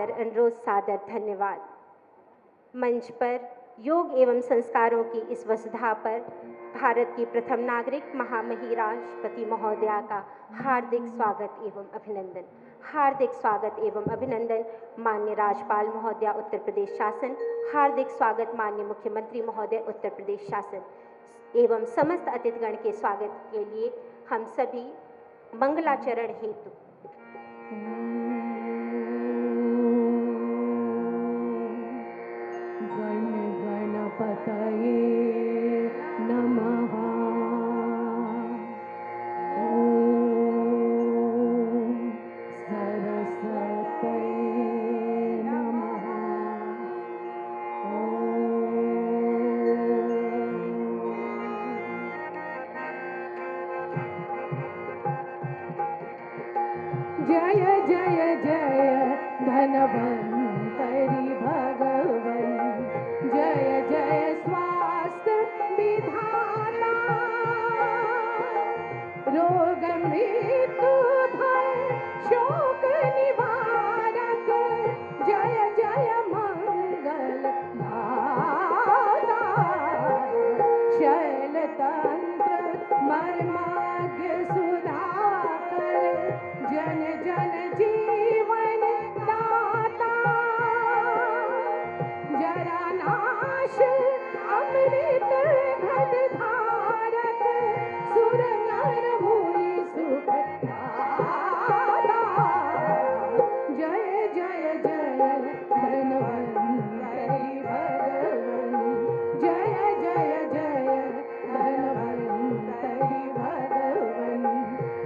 सादर अनुरोध, सादर धन्यवाद। मंच पर योग एवं संस्कारों की इस वसुधा पर भारत की प्रथम नागरिक महामहिम राष्ट्रपति महोदया का हार्दिक स्वागत एवं अभिनंदन। हार्दिक स्वागत एवं अभिनंदन माननीय राज्यपाल महोदया उत्तर प्रदेश शासन, हार्दिक स्वागत माननीय मुख्यमंत्री महोदय उत्तर प्रदेश शासन एवं समस्त अतिथिगण के स्वागत के लिए हम सभी मंगलाचरण हेतु गणपतये नमः। ॐ सरस्वतये नमः। जय जय जय धन्वन्तरि भगवन्, जय जय स्वास्थ्य विधाता, रोग मृत्यु भय शोक निवारक, जय जय मंगल दाता, शैलतंत्र मर्माज्ञ सुधाकर, जन जन जीवन दाता, जरा नाश अमृत घट धारक, सुर नर मुनि सुख दाता, जय जय जय धन्वन्तरि भगवन्, जय जय जय धन्वन्तरि भगवन्,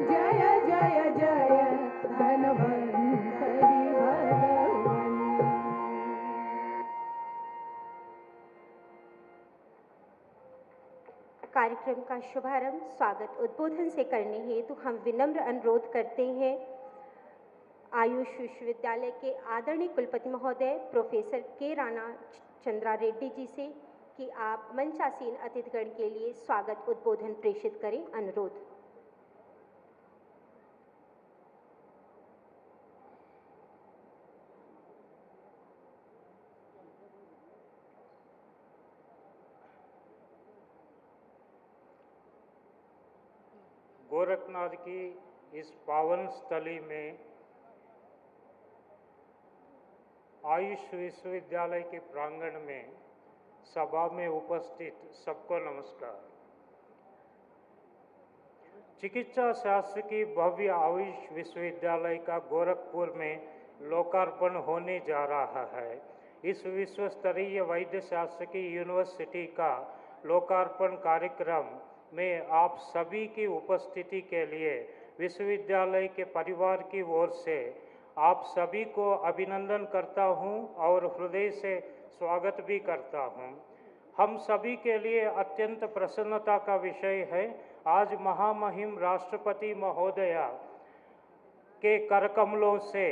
जय जय जय धन्वन्तरि भगवन्। कार्यक्रम का शुभारंभ स्वागत उद्बोधन से करने हेतु हम विनम्र अनुरोध करते हैं आयुष विश्वविद्यालय के आदरणीय कुलपति महोदय प्रोफेसर के राणा चंद्रा रेड्डी जी से कि आप मंचासीन अतिथिगण के लिए स्वागत उद्बोधन प्रेषित करें। अनुरोध। गोरखनाथ की इस पावन स्थली में आयुष विश्वविद्यालय के प्रांगण में सभा में उपस्थित सबको नमस्कार। चिकित्सा शास्त्र की भव्य आयुष विश्वविद्यालय का गोरखपुर में लोकार्पण होने जा रहा है। इस विश्व स्तरीय वैद्य शास्त्र की यूनिवर्सिटी का लोकार्पण कार्यक्रम में आप सभी की उपस्थिति के लिए विश्वविद्यालय के परिवार की ओर से आप सभी को अभिनंदन करता हूं और हृदय से स्वागत भी करता हूं। हम सभी के लिए अत्यंत प्रसन्नता का विषय है आज महामहिम राष्ट्रपति महोदया के करकमलों से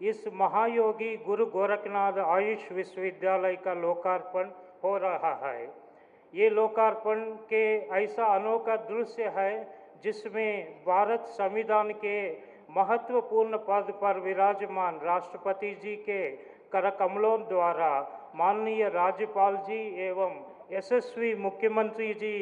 इस महायोगी गुरु गोरखनाथ आयुष विश्वविद्यालय का लोकार्पण हो रहा है। ये लोकार्पण के ऐसा अनोखा दृश्य है जिसमें भारत संविधान के महत्वपूर्ण पद पर विराजमान राष्ट्रपति जी के करकमलों द्वारा माननीय राज्यपाल जी एवं यशस्वी मुख्यमंत्री जी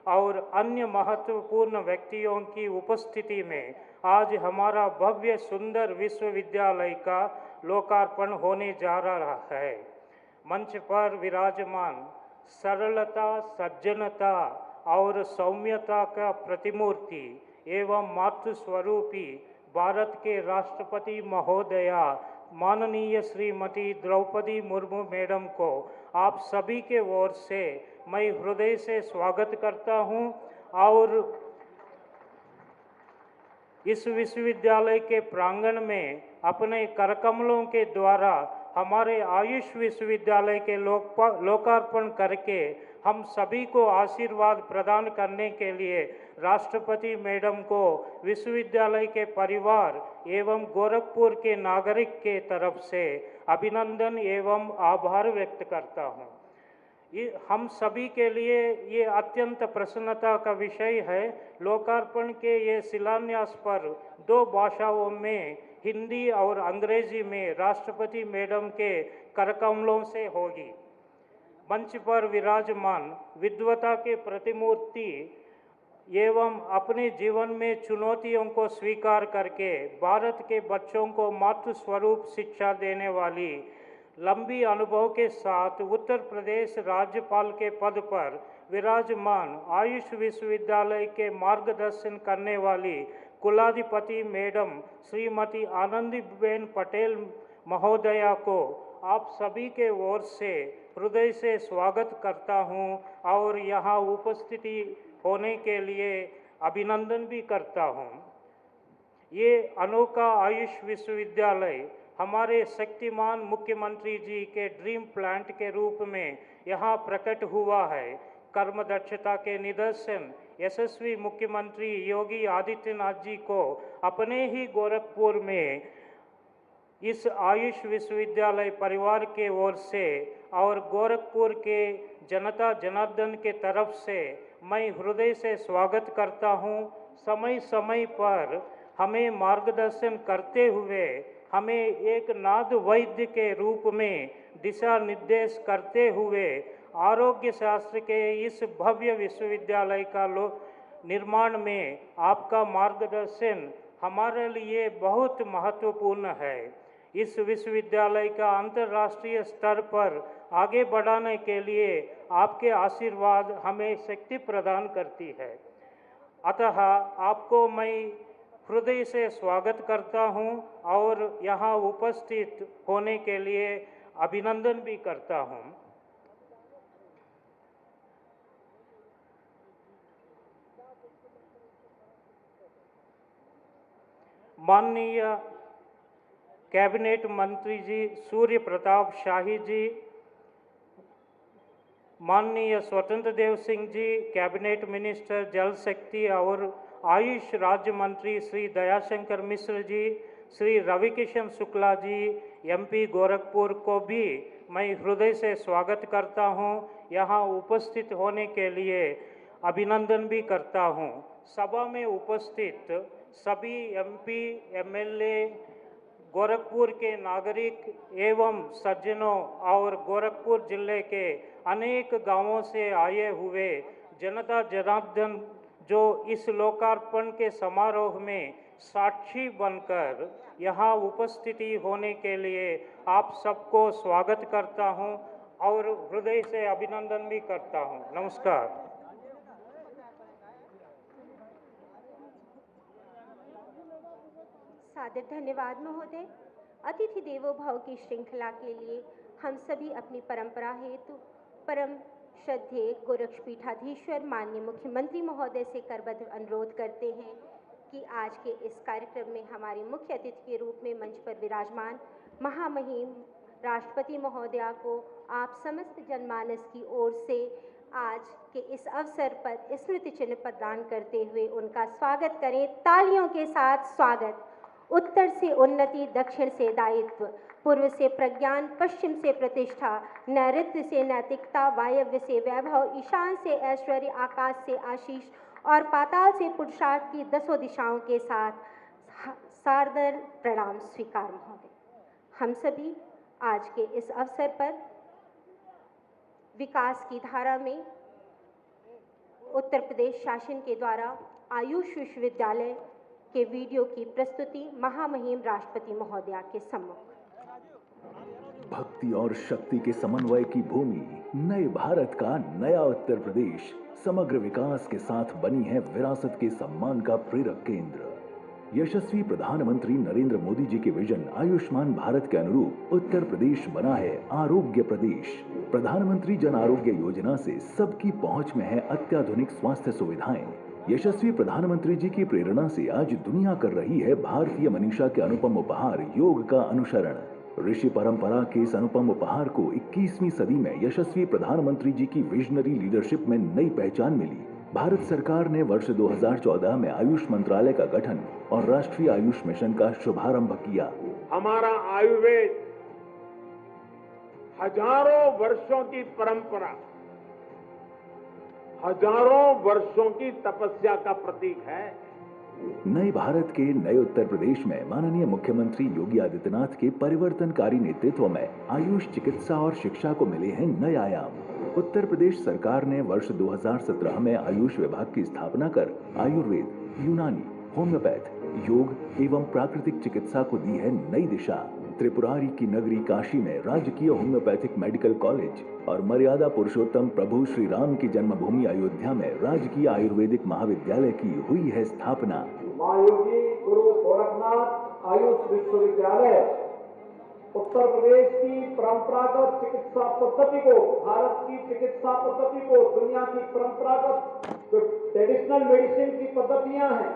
और अन्य महत्वपूर्ण व्यक्तियों की उपस्थिति में आज हमारा भव्य सुंदर विश्वविद्यालय का लोकार्पण होने जा रहा है। मंच पर विराजमान सरलता, सज्जनता और सौम्यता का प्रतिमूर्ति एवं मातृ स्वरूपी भारत के राष्ट्रपति महोदया माननीय श्रीमती द्रौपदी मुर्मू मैडम को आप सभी के ओर से मैं हृदय से स्वागत करता हूं और इस विश्वविद्यालय के प्रांगण में अपने करकमलों के द्वारा हमारे आयुष विश्वविद्यालय के लोकार्पण करके हम सभी को आशीर्वाद प्रदान करने के लिए राष्ट्रपति मैडम को विश्वविद्यालय के परिवार एवं गोरखपुर के नागरिक के तरफ से अभिनंदन एवं आभार व्यक्त करता हूं। हम सभी के लिए ये अत्यंत प्रसन्नता का विषय है। लोकार्पण के ये शिलान्यास पर 2 भाषाओं में हिंदी और अंग्रेजी में राष्ट्रपति मैडम के करकमलों से होगी। मंच पर विराजमान विद्वता के प्रतिमूर्ति एवं अपने जीवन में चुनौतियों को स्वीकार करके भारत के बच्चों को मातृ स्वरूप शिक्षा देने वाली, लंबी अनुभव के साथ उत्तर प्रदेश राज्यपाल के पद पर विराजमान, आयुष विश्वविद्यालय के मार्गदर्शन करने वाली कुलाधिपति मैडम श्रीमती आनंदीबेन पटेल महोदया को आप सभी के ओर से हृदय से स्वागत करता हूं और यहाँ उपस्थिति होने के लिए अभिनंदन भी करता हूं। ये अनोखा आयुष विश्वविद्यालय हमारे शक्तिमान मुख्यमंत्री जी के ड्रीम प्लांट के रूप में यहाँ प्रकट हुआ है। कर्म दक्षता के निदर्शन यशस्वी मुख्यमंत्री योगी आदित्यनाथ जी को अपने ही गोरखपुर में इस आयुष विश्वविद्यालय परिवार के ओर से और गोरखपुर के जनता जनार्दन के तरफ से मैं हृदय से स्वागत करता हूं। समय समय पर हमें मार्गदर्शन करते हुए हमें एक नाद वैद्य के रूप में दिशा निर्देश करते हुए आरोग्य शास्त्र के इस भव्य विश्वविद्यालय का निर्माण में आपका मार्गदर्शन हमारे लिए बहुत महत्वपूर्ण है। इस विश्वविद्यालय का अंतर्राष्ट्रीय स्तर पर आगे बढ़ाने के लिए आपके आशीर्वाद हमें शक्ति प्रदान करती है। अतः आपको मैं हृदय से स्वागत करता हूं और यहाँ उपस्थित होने के लिए अभिनंदन भी करता हूं। माननीय कैबिनेट मंत्री जी सूर्य प्रताप शाही जी, माननीय स्वतंत्र देव सिंह जी कैबिनेट मिनिस्टर जल शक्ति और आयुष राज्य मंत्री श्री दयाशंकर मिश्र जी, श्री रविकिशन शुक्ला जी एमपी गोरखपुर को भी मैं हृदय से स्वागत करता हूं। यहाँ उपस्थित होने के लिए अभिनंदन भी करता हूं। सभा में उपस्थित सभी एमपी एमएलए, गोरखपुर के नागरिक एवं सज्जनों और गोरखपुर जिले के अनेक गांवों से आए हुए जनता जनार्दन जो इस लोकार्पण के समारोह में साक्षी बनकर यहाँ उपस्थिति होने के लिए आप सबको स्वागत करता हूँ और हृदय से अभिनंदन भी करता हूँ। नमस्कार। सादर धन्यवाद महोदय। अतिथि देवो भव की श्रृंखला के लिए हम सभी अपनी परंपरा हेतु परम श्रद्धेय गोरक्षपीठाधीश्वर माननीय मुख्यमंत्री महोदय से करबद्ध अनुरोध करते हैं कि आज के इस कार्यक्रम में हमारे मुख्य अतिथि के रूप में मंच पर विराजमान महामहिम राष्ट्रपति महोदया को आप समस्त जनमानस की ओर से आज के इस अवसर पर स्मृति चिन्ह प्रदान करते हुए उनका स्वागत करें। तालियों के साथ स्वागत। उत्तर से उन्नति, दक्षिण से दायित्व, पूर्व से प्रज्ञान, पश्चिम से प्रतिष्ठा, नैऋत्य से नैतिकता, वायव्य से वैभव, ईशान से ऐश्वर्य, आकाश से आशीष और पाताल से पुरुषार्थ की 10 दिशाओं के साथ सादर प्रणाम स्वीकार महोदय। हम सभी आज के इस अवसर पर विकास की धारा में उत्तर प्रदेश शासन के द्वारा आयुष विश्वविद्यालय के वीडियो की प्रस्तुति महामहिम राष्ट्रपति महोदया के सम्मुख। भक्ति और शक्ति के समन्वय की भूमि, नए भारत का नया उत्तर प्रदेश समग्र विकास के साथ बनी है विरासत के सम्मान का प्रेरक केंद्र। यशस्वी प्रधानमंत्री नरेंद्र मोदी जी के विजन आयुष्मान भारत के अनुरूप उत्तर प्रदेश बना है आरोग्य प्रदेश। प्रधानमंत्री जन आरोग्य योजना से सबकी पहुंच में है अत्याधुनिक स्वास्थ्य सुविधाएं। यशस्वी प्रधानमंत्री जी की प्रेरणा से आज दुनिया कर रही है भारतीय मनीषा के अनुपम उपहार योग का अनुसरण। ऋषि परंपरा के इस अनुपम उपहार को 21वीं सदी में यशस्वी प्रधानमंत्री जी की विजनरी लीडरशिप में नई पहचान मिली। भारत सरकार ने वर्ष 2014 में आयुष मंत्रालय का गठन और राष्ट्रीय आयुष मिशन का शुभारंभ किया। हमारा आयुर्वेद हजारों वर्षों की परंपरा, हजारों वर्षों की तपस्या का प्रतीक है। नए भारत के नए उत्तर प्रदेश में माननीय मुख्यमंत्री योगी आदित्यनाथ के परिवर्तनकारी नेतृत्व में आयुष चिकित्सा और शिक्षा को मिले हैं नए आयाम। उत्तर प्रदेश सरकार ने वर्ष 2017 में आयुष विभाग की स्थापना कर आयुर्वेद, यूनानी, होम्योपैथ, योग एवं प्राकृतिक चिकित्सा को दी है नई दिशा। त्रिपुरारी की नगरी काशी में राजकीय होम्योपैथिक मेडिकल कॉलेज और मर्यादा पुरुषोत्तम प्रभु श्री राम की जन्मभूमि अयोध्या में राजकीय आयुर्वेदिक महाविद्यालय की हुई है स्थापना। महायोगी गुरु गोरखनाथ आयुष विश्वविद्यालय उत्तर प्रदेश की परंपरागत चिकित्सा पद्धति को, भारत की चिकित्सा पद्धति को, दुनिया की परंपरागत जो ट्रेडिशनल मेडिसिन की पद्धतियां हैं,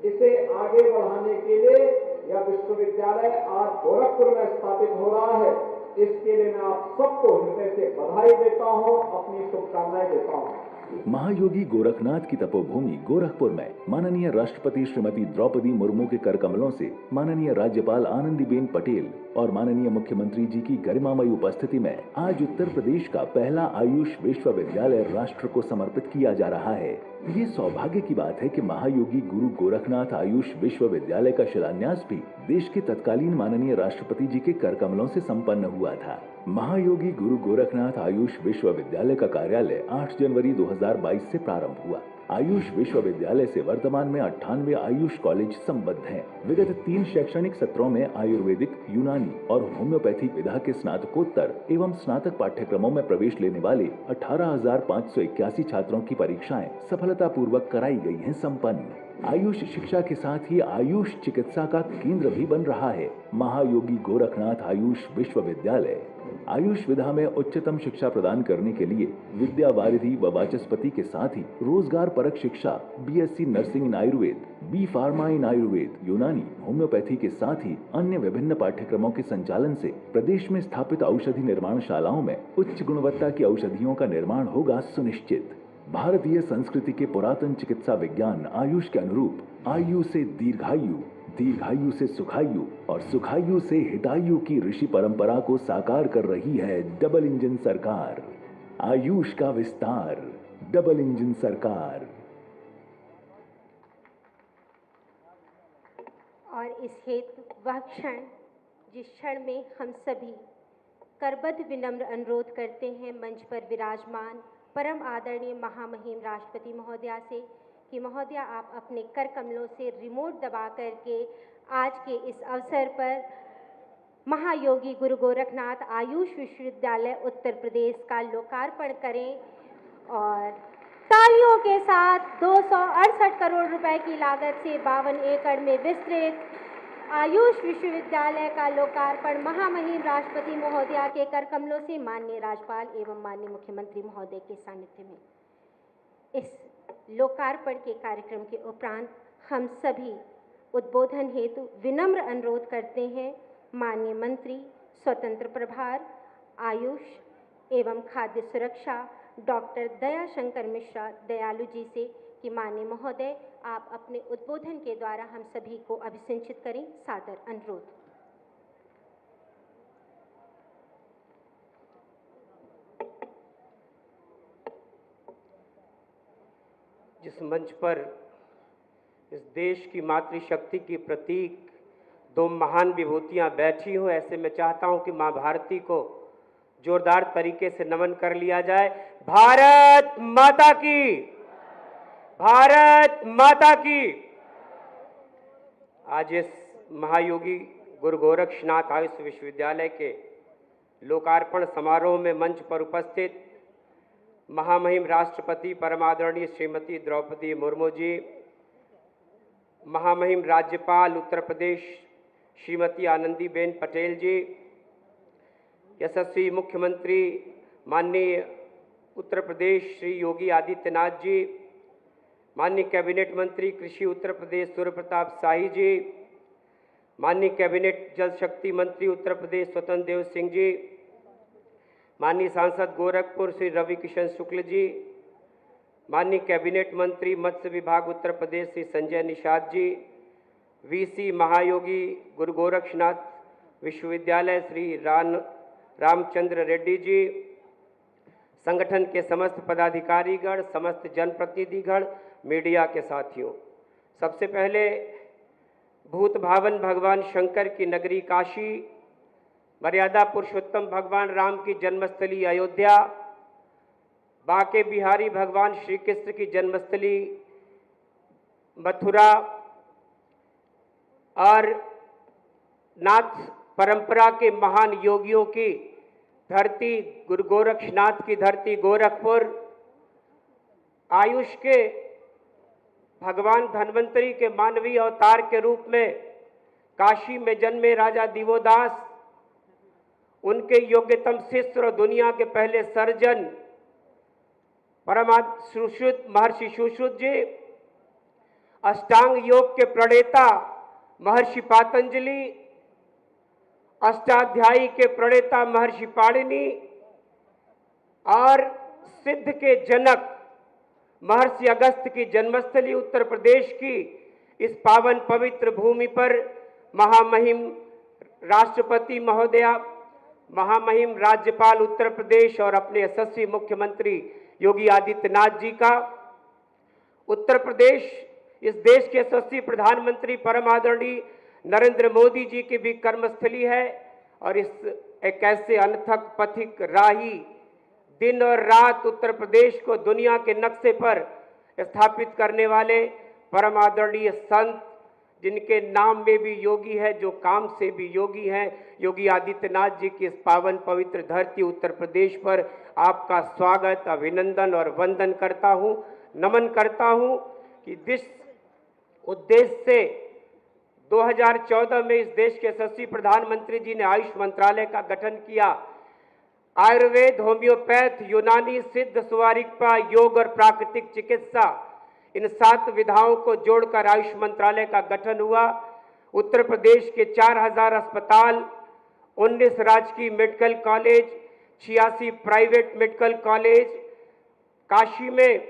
इसे आगे बढ़ाने के लिए यह विश्वविद्यालय आज गोरखपुर में स्थापित हो रहा है। इसके लिए मैं आप सबको हृदय से बधाई देता हूं, अपनी शुभकामनाएं देता हूं। महायोगी गोरखनाथ की तपोभूमि गोरखपुर में माननीय राष्ट्रपति श्रीमती द्रौपदी मुर्मू के कर कमलों से माननीय राज्यपाल आनंदीबेन पटेल और माननीय मुख्यमंत्री जी की गरिमामयी उपस्थिति में आज उत्तर प्रदेश का पहला आयुष विश्वविद्यालय राष्ट्र को समर्पित किया जा रहा है। ये सौभाग्य की बात है कि महायोगी गुरु गोरखनाथ आयुष विश्वविद्यालय का शिलान्यास भी देश के तत्कालीन माननीय राष्ट्रपति जी के कर कमलों से संपन्न हुआ था। महायोगी गुरु गोरखनाथ आयुष विश्वविद्यालय का कार्यालय 8 जनवरी 2022 से प्रारंभ हुआ। आयुष विश्वविद्यालय से वर्तमान में 98 आयुष कॉलेज संबद्ध हैं। विगत 3 शैक्षणिक सत्रों में आयुर्वेदिक, यूनानी और होम्योपैथी विधा के स्नातकोत्तर एवं स्नातक पाठ्यक्रमों में प्रवेश लेने वाले 18,581 छात्रों की परीक्षाएं सफलतापूर्वक कराई गई हैं संपन्न। आयुष शिक्षा के साथ ही आयुष चिकित्सा का केंद्र भी बन रहा है महायोगी गोरखनाथ आयुष विश्वविद्यालय। आयुष विधा में उच्चतम शिक्षा प्रदान करने के लिए विद्या वारिधि व वाचस्पति के साथ ही रोजगार परक शिक्षा, BSc nursing in Ayurveda, B Pharma in Ayurveda, Unani, homeopathy के साथ ही अन्य विभिन्न पाठ्यक्रमों के संचालन से प्रदेश में स्थापित औषधि निर्माणशालाओं में उच्च गुणवत्ता की औषधियों का निर्माण होगा सुनिश्चित। भारतीय संस्कृति के पुरातन चिकित्सा विज्ञान आयुष के अनुरूप आयु से दीर्घायु, दीर्घायु से सुखायु और सुखायु से हितायु की ऋषि परंपरा को साकार कर रही है डबल इंजन सरकार। आयुष का विस्तार, डबल इंजन सरकार। और इस हेतु वह क्षण जिस क्षण में हम सभी करबद्ध विनम्र अनुरोध करते हैं मंच पर विराजमान परम आदरणीय महामहिम राष्ट्रपति महोदया से कि महोदया आप अपने कर कमलों से रिमोट दबा करके आज के इस अवसर पर महायोगी गुरु गोरखनाथ आयुष विश्वविद्यालय उत्तर प्रदेश का लोकार्पण करें और तालियों के साथ 268 करोड़ रुपए की लागत से 52 एकड़ में विस्तृत आयुष विश्वविद्यालय का लोकार्पण महामहिम राष्ट्रपति महोदया के कर कमलों से माननीय राज्यपाल एवं माननीय मुख्यमंत्री महोदय के सानिध्य में इस लोकार्पण के कार्यक्रम के उपरांत हम सभी उद्बोधन हेतु विनम्र अनुरोध करते हैं माननीय मंत्री स्वतंत्र प्रभार आयुष एवं खाद्य सुरक्षा डॉक्टर दयाशंकर मिश्रा दयालु जी से कि माननीय महोदय आप अपने उद्बोधन के द्वारा हम सभी को अभिसिंचित करें। सादर अनुरोध। जिस मंच पर इस देश की मातृशक्ति की प्रतीक 2 महान विभूतियां बैठी हों, ऐसे में चाहता हूं कि मां भारती को जोरदार तरीके से नमन कर लिया जाए। भारत माता की, भारत माता की। आज इस महायोगी गुरु गोरखनाथ आयुष विश्वविद्यालय के लोकार्पण समारोह में मंच पर उपस्थित महामहिम राष्ट्रपति परमादरणीय श्रीमती द्रौपदी मुर्मू जी, महामहिम राज्यपाल उत्तर प्रदेश श्रीमती आनंदीबेन पटेल जी, यशस्वी मुख्यमंत्री माननीय उत्तर प्रदेश श्री योगी आदित्यनाथ जी, माननीय कैबिनेट मंत्री कृषि उत्तर प्रदेश सूर्य प्रताप शाही जी, माननीय कैबिनेट जल शक्ति मंत्री उत्तर प्रदेश स्वतंत्र देव सिंह जी, माननीय सांसद गोरखपुर श्री रवि किशन शुक्ल जी, माननीय कैबिनेट मंत्री मत्स्य विभाग उत्तर प्रदेश श्री संजय निषाद जी, वीसी महायोगी गुरु गोरखनाथ विश्वविद्यालय श्री रामचंद्र रेड्डी जी, संगठन के समस्त पदाधिकारीगण, समस्त जनप्रतिनिधिगण, मीडिया के साथियों, सबसे पहले भूत भावन भगवान शंकर की नगरी काशी, मर्यादा पुरुषोत्तम भगवान राम की जन्मस्थली अयोध्या, बांके बिहारी भगवान श्री कृष्ण की जन्मस्थली मथुरा और नाथ परंपरा के महान योगियों की धरती गुरु गोरक्षनाथ की धरती गोरखपुर, आयुष के भगवान धन्वंतरी के मानवीय अवतार के रूप में काशी में जन्मे राजा दिवोदास, उनके योग्यतम शिष्य और दुनिया के पहले सर्जन परमात्मा सुश्रुत महर्षि सुश्रुत जी, अष्टांग योग के प्रणेता महर्षि पातंजलि, अष्टाध्यायी के प्रणेता महर्षि पाणिनि और सिद्ध के जनक महर्षि अगस्त्य की जन्मस्थली उत्तर प्रदेश की इस पावन पवित्र भूमि पर महामहिम राष्ट्रपति महोदया, महामहिम राज्यपाल उत्तर प्रदेश और अपने यशस्वी मुख्यमंत्री योगी आदित्यनाथ जी का, उत्तर प्रदेश इस देश के यशस्वी प्रधानमंत्री परम आदरणीय नरेंद्र मोदी जी की भी कर्मस्थली है और इस एक ऐसे अनथक पथिक राही दिन और रात उत्तर प्रदेश को दुनिया के नक्शे पर स्थापित करने वाले परम आदरणीय संत, जिनके नाम में भी योगी है, जो काम से भी योगी हैं, योगी आदित्यनाथ जी की इस पावन पवित्र धरती उत्तर प्रदेश पर आपका स्वागत, अभिनंदन और वंदन करता हूं, नमन करता हूं कि जिस उद्देश्य से 2014 में इस देश के यशस्वी प्रधानमंत्री जी ने आयुष मंत्रालय का गठन किया, आयुर्वेद, होम्योपैथ, यूनानी, सिद्ध, सुवारिकपा, योग और प्राकृतिक चिकित्सा, इन 7 विधाओं को जोड़कर आयुष मंत्रालय का गठन हुआ। उत्तर प्रदेश के 4000 अस्पताल, 19 राजकीय medical college, 86 private medical college, Kashi में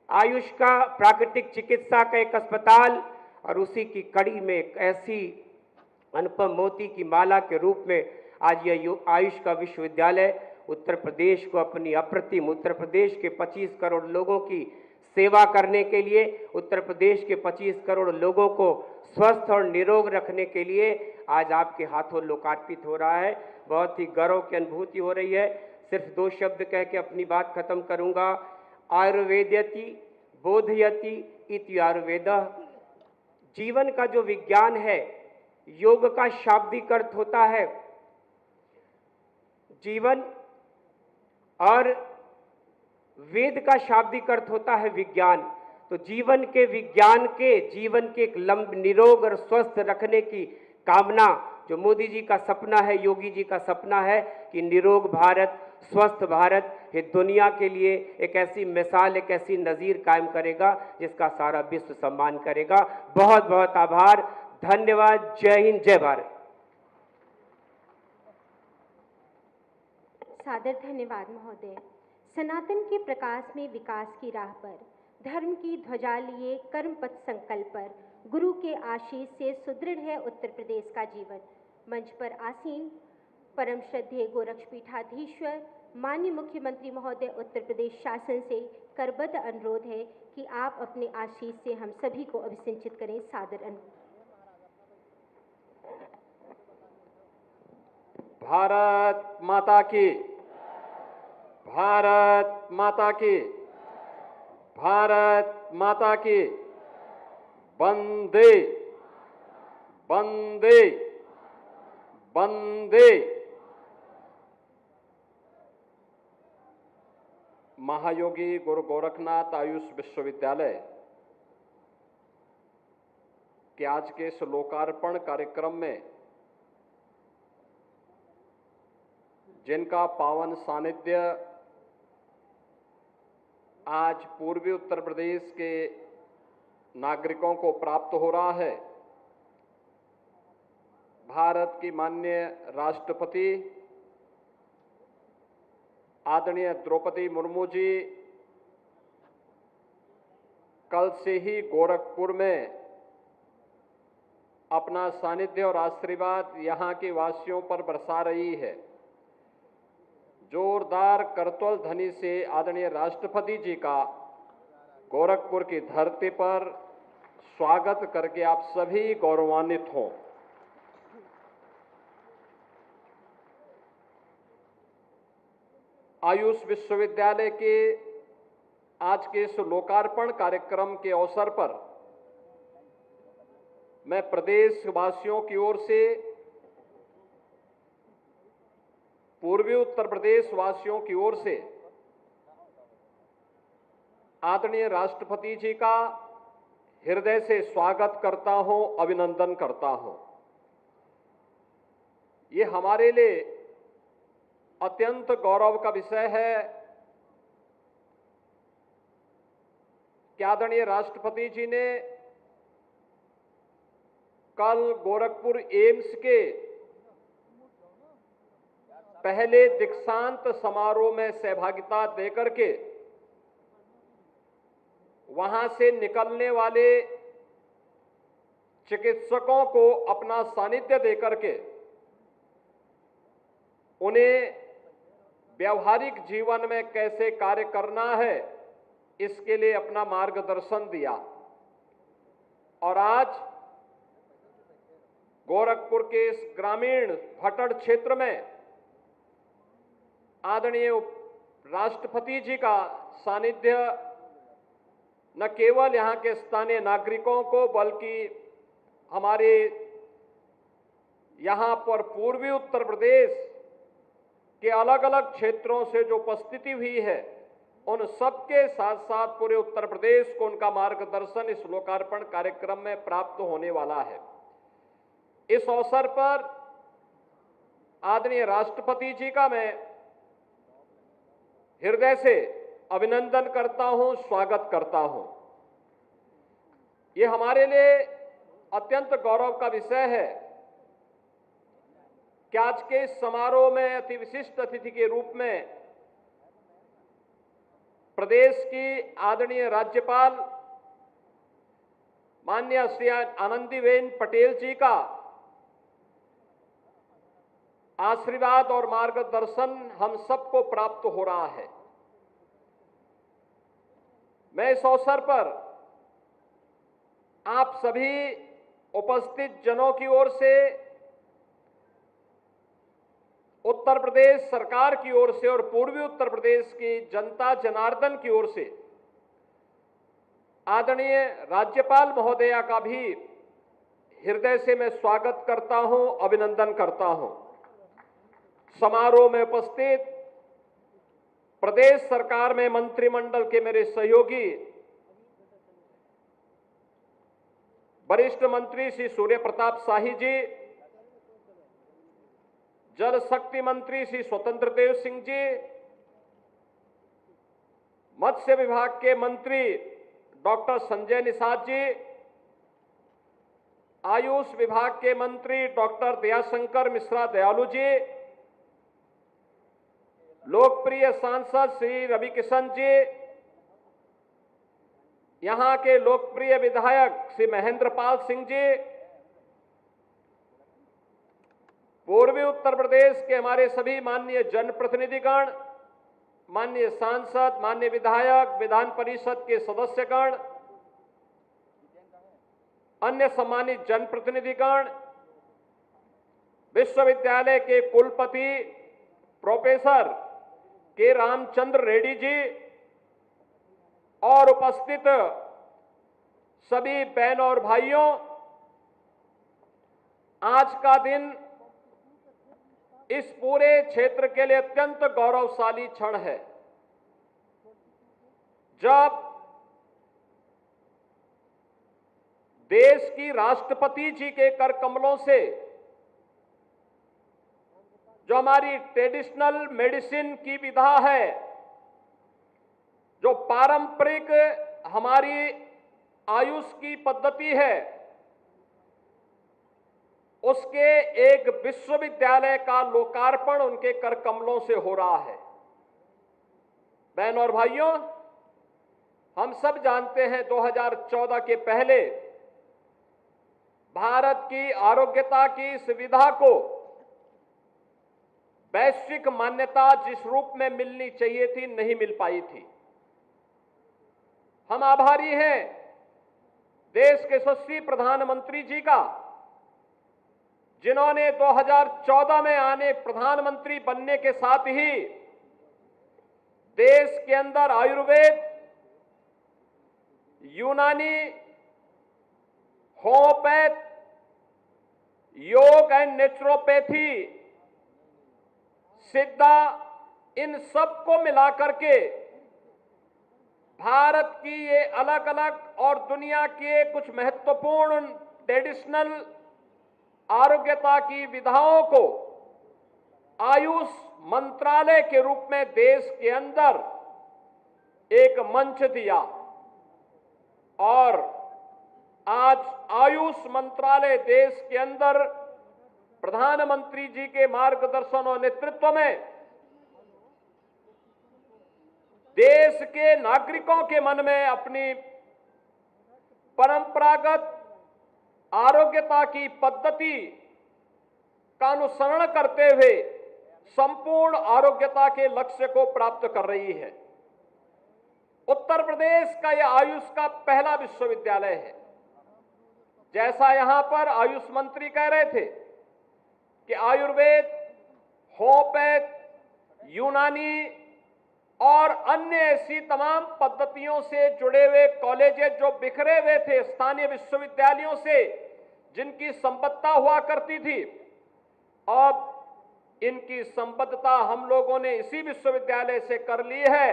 आयुष का प्राकृतिक चिकित्सा का एक अस्पताल और उसी की कड़ी में एक ऐसी अनुपम मोती की माला के रूप में आज यह आयुष का विश्वविद्यालय उत्तर प्रदेश को अपनी अप्रतिम, उत्तर प्रदेश के 25 करोड़ लोगों की सेवा करने के लिए, उत्तर प्रदेश के 25 करोड़ लोगों को स्वस्थ और निरोग रखने के लिए आज आपके हाथों लोकार्पित हो रहा है। बहुत ही गौरव की अनुभूति हो रही है। सिर्फ 2 शब्द कह के अपनी बात खत्म करूंगा। आयुर्वेदयति बोधयति इति आयुर्वेदः। जीवन का जो विज्ञान है, योग का शाब्दिक अर्थ होता है जीवन और वेद का शाब्दिक अर्थ होता है विज्ञान। तो जीवन के विज्ञान के, जीवन के एक निरोग और स्वस्थ रखने की कामना जो मोदी जी का सपना है, योगी जी का सपना है कि निरोग भारत, स्वस्थ भारत, ये दुनिया के लिए एक ऐसी मिसाल, एक ऐसी नज़ीर कायम करेगा जिसका सारा विश्व सम्मान करेगा। बहुत बहुत आभार, धन्यवाद। जय हिंद, जय भारत। सादर धन्यवाद महोदय। सनातन के प्रकाश में विकास की राह पर, धर्म की ध्वजा लिए कर्मपथ संकल्प पर, गुरु के आशीष से सुदृढ़ है उत्तर प्रदेश का जीवन। मंच पर आसीन परम श्रद्धेय गोरक्षपीठाधीश्वर माननीय मुख्यमंत्री महोदय उत्तर प्रदेश शासन से करबद्ध अनुरोध है कि आप अपने आशीष से हम सभी को अभिसिंचित करें। सादर अनुरोध। भारत माता की, भारत माता की, भारत माता की। वंदे वंदे वंदे। महायोगी गुरु गोरखनाथ आयुष विश्वविद्यालय के आज के इस लोकार्पण कार्यक्रम में जिनका पावन सानिध्य आज पूर्वी उत्तर प्रदेश के नागरिकों को प्राप्त हो रहा है, भारत की माननीय राष्ट्रपति आदरणीय द्रौपदी मुर्मू जी कल से ही गोरखपुर में अपना सानिध्य और आशीर्वाद यहां के वासियों पर बरसा रही है। जोरदार करतल ध्वनि से आदरणीय राष्ट्रपति जी का गोरखपुर की धरती पर स्वागत करके आप सभी गौरवान्वित हों। आयुष विश्वविद्यालय के आज के इस लोकार्पण कार्यक्रम के अवसर पर मैं प्रदेशवासियों की ओर से, पूर्वी उत्तर प्रदेश वासियों की ओर से आदरणीय राष्ट्रपति जी का हृदय से स्वागत करता हूं, अभिनंदन करता हूं। ये हमारे लिए अत्यंत गौरव का विषय है कि आदरणीय राष्ट्रपति जी ने कल गोरखपुर एम्स के पहले दीक्षांत समारोह में सहभागिता देकर के वहां से निकलने वाले चिकित्सकों को अपना सानिध्य देकर के उन्हें व्यवहारिक जीवन में कैसे कार्य करना है इसके लिए अपना मार्गदर्शन दिया। और आज गोरखपुर के इस ग्रामीण भटड़ क्षेत्र में आदरणीय राष्ट्रपति जी का सानिध्य न केवल यहां के स्थानीय नागरिकों को बल्कि हमारे यहां पर पूर्वी उत्तर प्रदेश के अलग अलग क्षेत्रों से जो उपस्थिति हुई है उन सबके साथ साथ पूरे उत्तर प्रदेश को उनका मार्गदर्शन इस लोकार्पण कार्यक्रम में प्राप्त होने वाला है। इस अवसर पर आदरणीय राष्ट्रपति जी का मैं हृदय से अभिनंदन करता हूं, स्वागत करता हूं। ये हमारे लिए अत्यंत गौरव का विषय है कि आज के इस समारोह में अति विशिष्ट अतिथि के रूप में प्रदेश की आदरणीय राज्यपाल माननीय श्री आनंदीबेन पटेल जी का आशीर्वाद और मार्गदर्शन हम सबको प्राप्त हो रहा है। मैं इस अवसर पर आप सभी उपस्थित जनों की ओर से, उत्तर प्रदेश सरकार की ओर से और पूर्वी उत्तर प्रदेश की जनता जनार्दन की ओर से आदरणीय राज्यपाल महोदया का भी हृदय से मैं स्वागत करता हूं, अभिनंदन करता हूं। समारोह में उपस्थित प्रदेश सरकार में मंत्रिमंडल के मेरे सहयोगी वरिष्ठ मंत्री श्री सूर्य प्रताप शाही जी, जल शक्ति मंत्री श्री स्वतंत्र देव सिंह जी, मत्स्य विभाग के मंत्री डॉक्टर संजय निषाद जी, आयुष विभाग के मंत्री डॉक्टर दयाशंकर मिश्रा दयालु जी, लोकप्रिय सांसद श्री रवि किशन जी, यहां के लोकप्रिय विधायक श्री महेंद्र पाल सिंह जी, पूर्वी उत्तर प्रदेश के हमारे सभी माननीय जनप्रतिनिधिगण, माननीय सांसद, माननीय विधायक, विधान परिषद के सदस्यगण, अन्य सम्मानित जनप्रतिनिधिगण, विश्वविद्यालय के कुलपति प्रोफेसर के रामचंद्र रेड्डी जी और उपस्थित सभी बहनों और भाइयों, आज का दिन इस पूरे क्षेत्र के लिए अत्यंत गौरवशाली क्षण है, जब देश की राष्ट्रपति जी के कर कमलों से जो हमारी ट्रेडिशनल मेडिसिन की विधा है, जो पारंपरिक हमारी आयुष की पद्धति है, उसके एक विश्वविद्यालय का लोकार्पण उनके कर कमलों से हो रहा है। बहनों और भाइयों, हम सब जानते हैं 2014 के पहले भारत की आरोग्यता की इस विधा को वैश्विक मान्यता जिस रूप में मिलनी चाहिए थी, नहीं मिल पाई थी। हम आभारी हैं देश के यशस्वी प्रधानमंत्री जी का, जिन्होंने 2014 में आने प्रधानमंत्री बनने के साथ ही देश के अंदर आयुर्वेद, यूनानी, होम्योपैथ, योग एंड नेचुरोपैथी, सिद्धा, इन सब को मिलाकर के भारत की ये अलग अलग और दुनिया के कुछ महत्वपूर्ण ट्रेडिशनल आरोग्यता की विधाओं को आयुष मंत्रालय के रूप में देश के अंदर एक मंच दिया और आज आयुष मंत्रालय देश के अंदर प्रधानमंत्री जी के मार्गदर्शन और नेतृत्व में देश के नागरिकों के मन में अपनी परंपरागत आरोग्यता की पद्धति का अनुसरण करते हुए संपूर्ण आरोग्यता के लक्ष्य को प्राप्त कर रही है। उत्तर प्रदेश का यह आयुष का पहला विश्वविद्यालय है। जैसा यहां पर आयुष मंत्री कह रहे थे कि आयुर्वेद, होम्योपैथ, यूनानी और अन्य ऐसी तमाम पद्धतियों से जुड़े हुए कॉलेजेस जो बिखरे हुए थे स्थानीय विश्वविद्यालयों से, जिनकी संबद्धता हुआ करती थी, अब इनकी संबद्धता हम लोगों ने इसी विश्वविद्यालय से कर ली है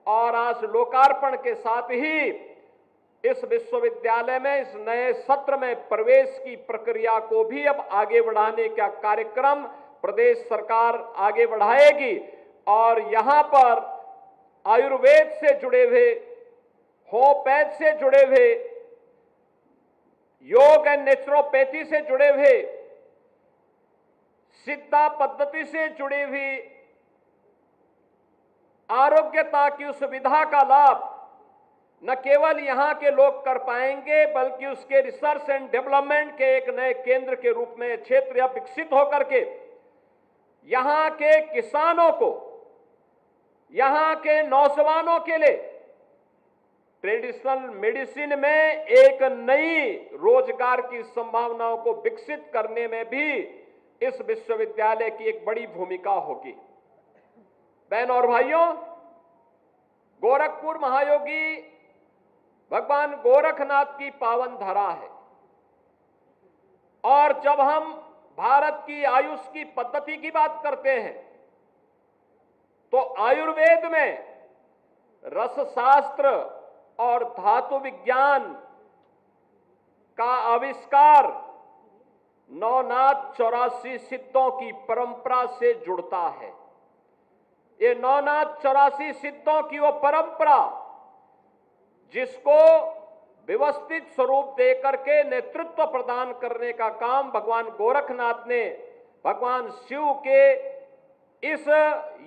और आज लोकार्पण के साथ ही इस विश्वविद्यालय में इस नए सत्र में प्रवेश की प्रक्रिया को भी अब आगे बढ़ाने का कार्यक्रम प्रदेश सरकार आगे बढ़ाएगी और यहां पर आयुर्वेद से जुड़े हुए, होम्योपैथ से जुड़े हुए, योग एंड नेचुरोपैथी से जुड़े हुए, सिद्धा पद्धति से जुड़ी हुई आरोग्यता की उस विधा का लाभ न केवल यहां के लोग कर पाएंगे बल्कि उसके रिसर्च एंड डेवलपमेंट के एक नए केंद्र के रूप में क्षेत्र विकसित होकर के यहां के किसानों को, यहां के नौजवानों के लिए ट्रेडिशनल मेडिसिन में एक नई रोजगार की संभावनाओं को विकसित करने में भी इस विश्वविद्यालय की एक बड़ी भूमिका होगी। बहनों और भाइयों, गोरखपुर महायोगी भगवान गोरखनाथ की पावन धरा है और जब हम भारत की आयुष की पद्धति की बात करते हैं तो आयुर्वेद में रसशास्त्र और धातु विज्ञान का आविष्कार 984 सिद्धों की परंपरा से जुड़ता है। ये 984 सिद्धों की वो परंपरा जिसको व्यवस्थित स्वरूप देकर के नेतृत्व प्रदान करने का काम भगवान गोरखनाथ ने भगवान शिव के इस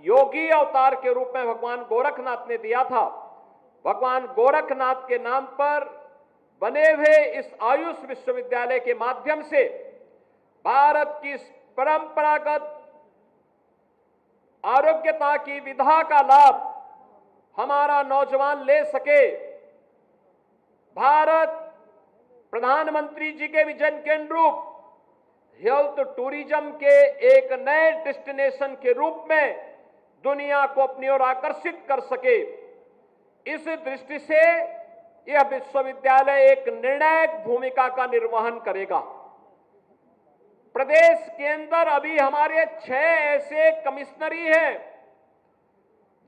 योगी अवतार के रूप में भगवान गोरखनाथ ने दिया था। भगवान गोरखनाथ के नाम पर बने हुए इस आयुष विश्वविद्यालय के माध्यम से भारत की परंपरागत आरोग्यता की विधा का लाभ हमारा नौजवान ले सके। भारत प्रधानमंत्री जी के विजन के अनुरूप हेल्थ टूरिज्म के एक नए डेस्टिनेशन के रूप में दुनिया को अपनी ओर आकर्षित कर सके, इस दृष्टि से यह विश्वविद्यालय एक निर्णायक भूमिका का निर्वहन करेगा। प्रदेश के अंदर अभी हमारे 6 ऐसे कमिश्नरी हैं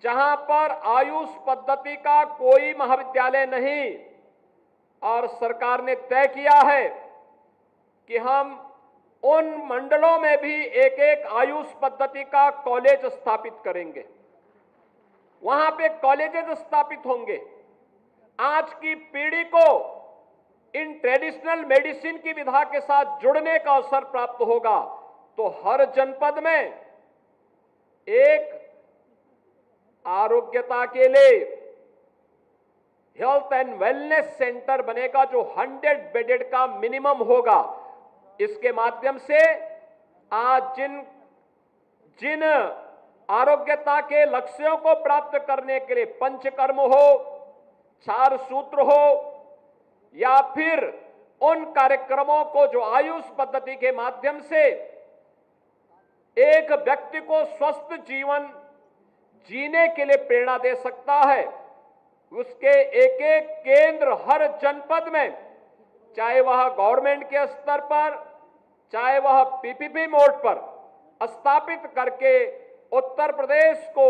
जहां पर आयुष पद्धति का कोई महाविद्यालय नहीं और सरकार ने तय किया है कि हम उन मंडलों में भी एक एक आयुष पद्धति का कॉलेज स्थापित करेंगे, वहां पे कॉलेजेस स्थापित होंगे। आज की पीढ़ी को इन ट्रेडिशनल मेडिसिन की विधा के साथ जुड़ने का अवसर प्राप्त होगा तो हर जनपद में एक आरोग्यता के लिए हेल्थ एंड वेलनेस सेंटर बनेगा जो 100 बेडेड का मिनिमम होगा। इसके माध्यम से आज जिन आरोग्यता के लक्ष्यों को प्राप्त करने के लिए पंचकर्म हो, 4 सूत्र हो, या फिर उन कार्यक्रमों को जो आयुष पद्धति के माध्यम से एक व्यक्ति को स्वस्थ जीवन जीने के लिए प्रेरणा दे सकता है, उसके एक एक केंद्र हर जनपद में, चाहे वह गवर्नमेंट के स्तर पर, चाहे वह पीपीपी मोड पर स्थापित करके उत्तर प्रदेश को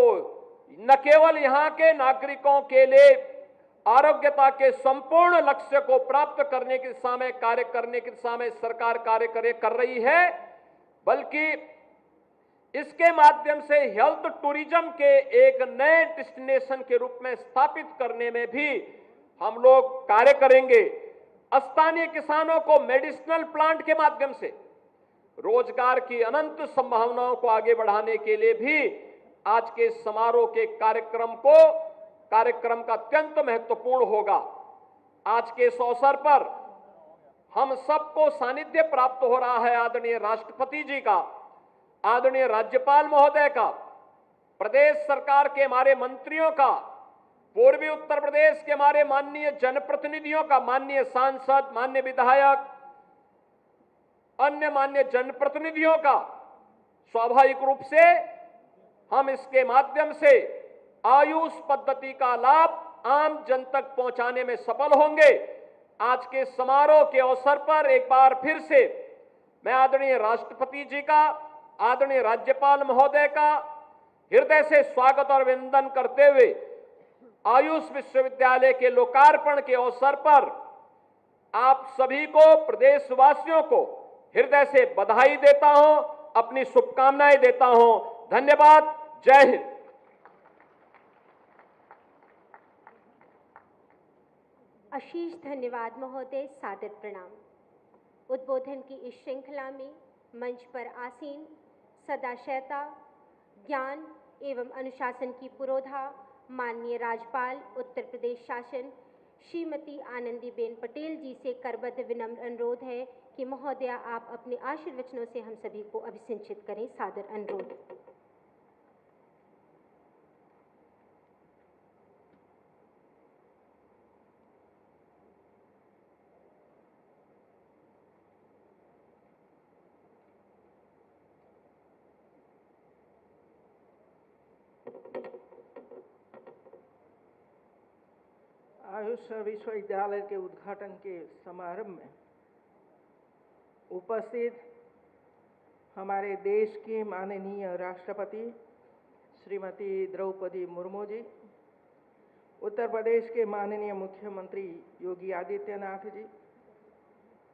न केवल यहां के नागरिकों के लिए आरोग्यता के संपूर्ण लक्ष्य को प्राप्त करने की दिशा में कार्य करने की दिशा में सरकार कार्य कर रही है, बल्कि इसके माध्यम से हेल्थ टूरिज्म के एक नए डेस्टिनेशन के रूप में स्थापित करने में भी हम लोग कार्य करेंगे। स्थानीय किसानों को मेडिसिनल प्लांट के माध्यम से रोजगार की अनंत संभावनाओं को आगे बढ़ाने के लिए भी आज के समारोह के कार्यक्रम का अत्यंत महत्वपूर्ण होगा। आज के इस अवसर पर हम सबको सानिध्य प्राप्त हो रहा है आदरणीय राष्ट्रपति जी का, आदरणीय राज्यपाल महोदय का, प्रदेश सरकार के हमारे मंत्रियों का, पूर्वी उत्तर प्रदेश के हमारे माननीय जनप्रतिनिधियों का, माननीय सांसद, माननीय विधायक, अन्य माननीय जनप्रतिनिधियों का। स्वाभाविक रूप से हम इसके माध्यम से आयुष पद्धति का लाभ आम जन तक पहुंचाने में सफल होंगे। आज के समारोह के अवसर पर एक बार फिर से मैं आदरणीय राष्ट्रपति जी का, आदरणीय राज्यपाल महोदय का हृदय से स्वागत और अभिनंदन करते हुए आयुष विश्वविद्यालय के लोकार्पण के अवसर पर आप सभी को, प्रदेशवासियों को हृदय से बधाई देता हूं, अपनी शुभकामनाएं देता हूं। धन्यवाद। जय हिंद। आशीष धन्यवाद महोदय, सादर प्रणाम। उद्बोधन की इस श्रृंखला में मंच पर आसीन सदाशयता, ज्ञान एवं अनुशासन की पुरोधा माननीय राज्यपाल उत्तर प्रदेश शासन श्रीमती आनंदीबेन पटेल जी से करबद्ध विनम्र अनुरोध है कि महोदया आप अपने आशीर्वचनों से हम सभी को अभिसिंचित करें। सादर अनुरोध। आयुष विश्वविद्यालय के उद्घाटन के समारंभ में उपस्थित हमारे देश की माननीय राष्ट्रपति श्रीमती द्रौपदी मुर्मू जी, उत्तर प्रदेश के माननीय मुख्यमंत्री योगी आदित्यनाथ जी,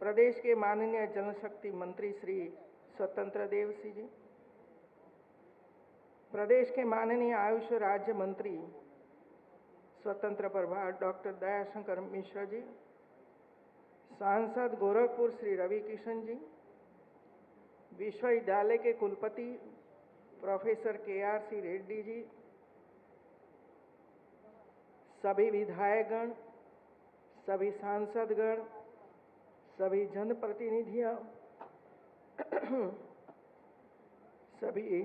प्रदेश के माननीय जनशक्ति मंत्री श्री स्वतंत्र देव सिंह जी, प्रदेश के माननीय आयुष राज्य मंत्री स्वतंत्र प्रभार डॉक्टर दयाशंकर मिश्रा जी, सांसद गोरखपुर श्री रवि किशन जी, विश्वविद्यालय के कुलपति प्रोफेसर KRC रेड्डी जी, सभी विधायकगण, सभी सांसदगण, सभी जनप्रतिनिधियों, सभी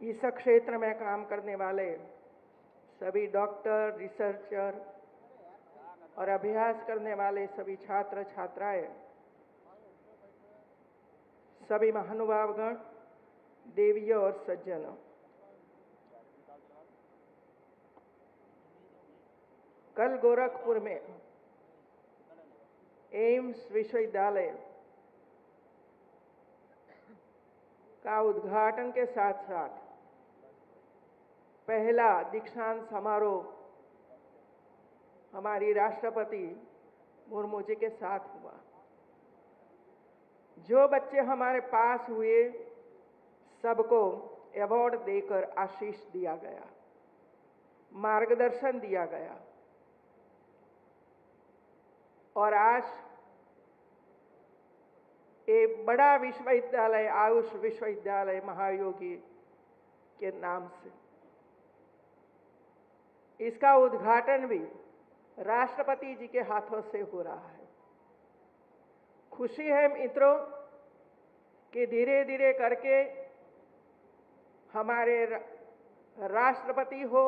इस क्षेत्र में काम करने वाले सभी डॉक्टर, रिसर्चर और अभ्यास करने वाले सभी छात्र छात्राएं, सभी महानुभावगण, देवियों और सज्जनों, कल गोरखपुर में एम्स विश्वविद्यालय का उद्घाटन के साथ साथ पहला दीक्षांत समारोह हमारी राष्ट्रपति मुर्मू जी के साथ हुआ। जो बच्चे हमारे पास हुए सबको अवार्ड देकर आशीष दिया गया, मार्गदर्शन दिया गया और आज एक बड़ा विश्वविद्यालय आयुष विश्वविद्यालय महायोगी के नाम से इसका उद्घाटन भी राष्ट्रपति जी के हाथों से हो रहा है। खुशी है मित्रों कि धीरे धीरे करके हमारे राष्ट्रपति हो,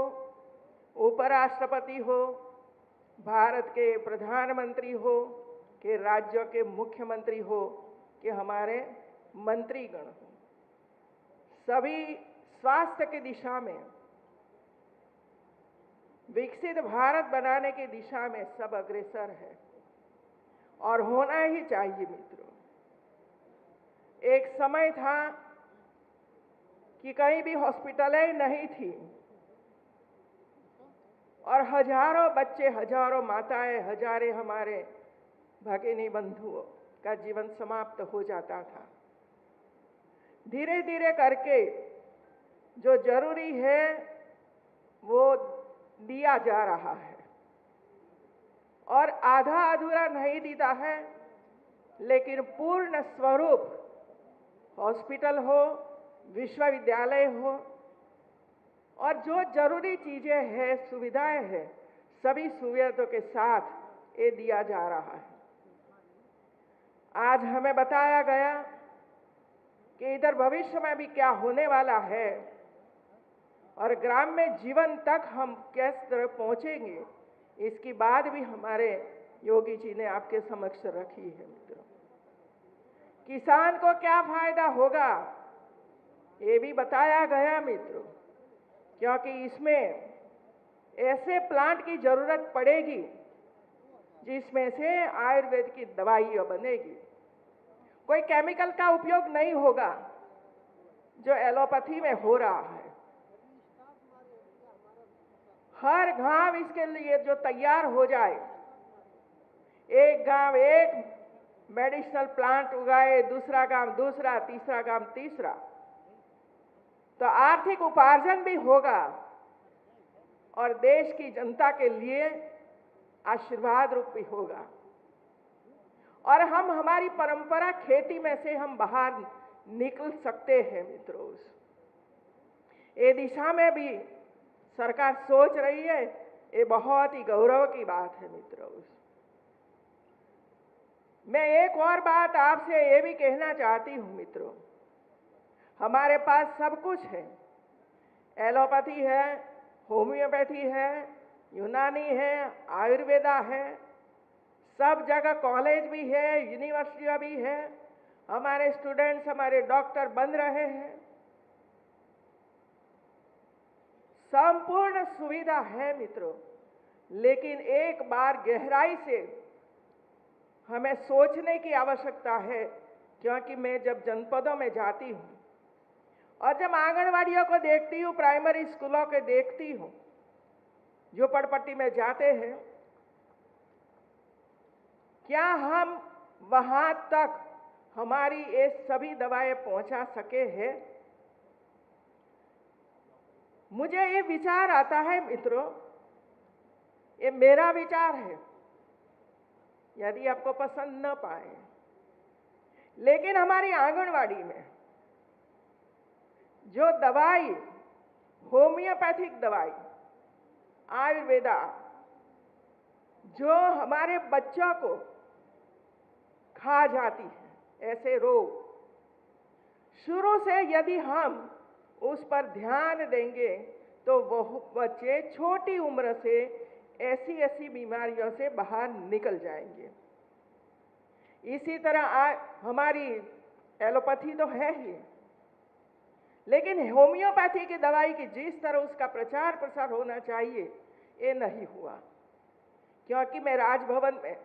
उपराष्ट्रपति हो भारत के प्रधानमंत्री हो, कि राज्यों के मुख्यमंत्री हो, कि हमारे मंत्रीगण हो, सभी स्वास्थ्य की दिशा में, विकसित भारत बनाने की दिशा में सब अग्रसर है और होना ही चाहिए मित्रों। एक समय था कि कहीं भी हॉस्पिटलें नहीं थी और हजारों बच्चे, हजारों माताएं, हजारे हमारे भगिनी बंधुओं का जीवन समाप्त हो जाता था। धीरे धीरे करके जो जरूरी है वो दिया जा रहा है और आधा अधूरा नहीं देता है, लेकिन पूर्ण स्वरूप हॉस्पिटल हो, विश्वविद्यालय हो और जो जरूरी चीजें हैं, सुविधाएं हैं, सभी सुविधाओं के साथ ये दिया जा रहा है। आज हमें बताया गया कि इधर भविष्य में भी क्या होने वाला है और ग्राम में जीवन तक हम किस तरह पहुंचेंगे, इसकी बात भी हमारे योगी जी ने आपके समक्ष रखी है मित्रों। किसान को क्या फायदा होगा ये भी बताया गया मित्रों, क्योंकि इसमें ऐसे प्लांट की जरूरत पड़ेगी जिसमें से आयुर्वेद की दवाइयां बनेगी। कोई केमिकल का उपयोग नहीं होगा जो एलोपैथी में हो रहा है। हर गांव इसके लिए जो तैयार हो जाए, एक गांव एक मेडिसिनल प्लांट उगाए, दूसरा गांव दूसरा, तीसरा गांव तीसरा, तो आर्थिक उपार्जन भी होगा और देश की जनता के लिए आशीर्वाद रूप भी होगा। और हम हमारी परंपरा खेती में से हम बाहर निकल सकते हैं मित्रों। ये दिशा में भी सरकार सोच रही है, ये बहुत ही गौरव की बात है मित्रों। मैं एक और बात आपसे ये भी कहना चाहती हूं मित्रों, हमारे पास सब कुछ है, एलोपैथी है, होम्योपैथी है, यूनानी है, आयुर्वेदा है, सब जगह कॉलेज भी है, यूनिवर्सिटियां भी है, हमारे स्टूडेंट्स, हमारे डॉक्टर बन रहे हैं, संपूर्ण सुविधा है मित्रों। लेकिन एक बार गहराई से हमें सोचने की आवश्यकता है, क्योंकि मैं जब जनपदों में जाती हूं और जब आंगनवाड़ियों को देखती हूं, प्राइमरी स्कूलों के देखती हूं, झोपड़पट्टी में जाते हैं, क्या हम वहां तक हमारी ये सभी दवाएं पहुंचा सके हैं? मुझे ये विचार आता है मित्रों, ये मेरा विचार है, यदि आपको पसंद न पाए, लेकिन हमारी आंगनवाड़ी में जो दवाई, होम्योपैथिक दवाई, आयुर्वेदा, जो हमारे बच्चों को खा जाती है, ऐसे रोग, शुरू से यदि हम उस पर ध्यान देंगे तो वो बच्चे छोटी उम्र से ऐसी ऐसी बीमारियों से बाहर निकल जाएंगे। इसी तरह हमारी एलोपैथी तो है ही, लेकिन होम्योपैथी की दवाई की जिस तरह उसका प्रचार प्रसार होना चाहिए, ये नहीं हुआ। क्योंकि मैं राजभवन में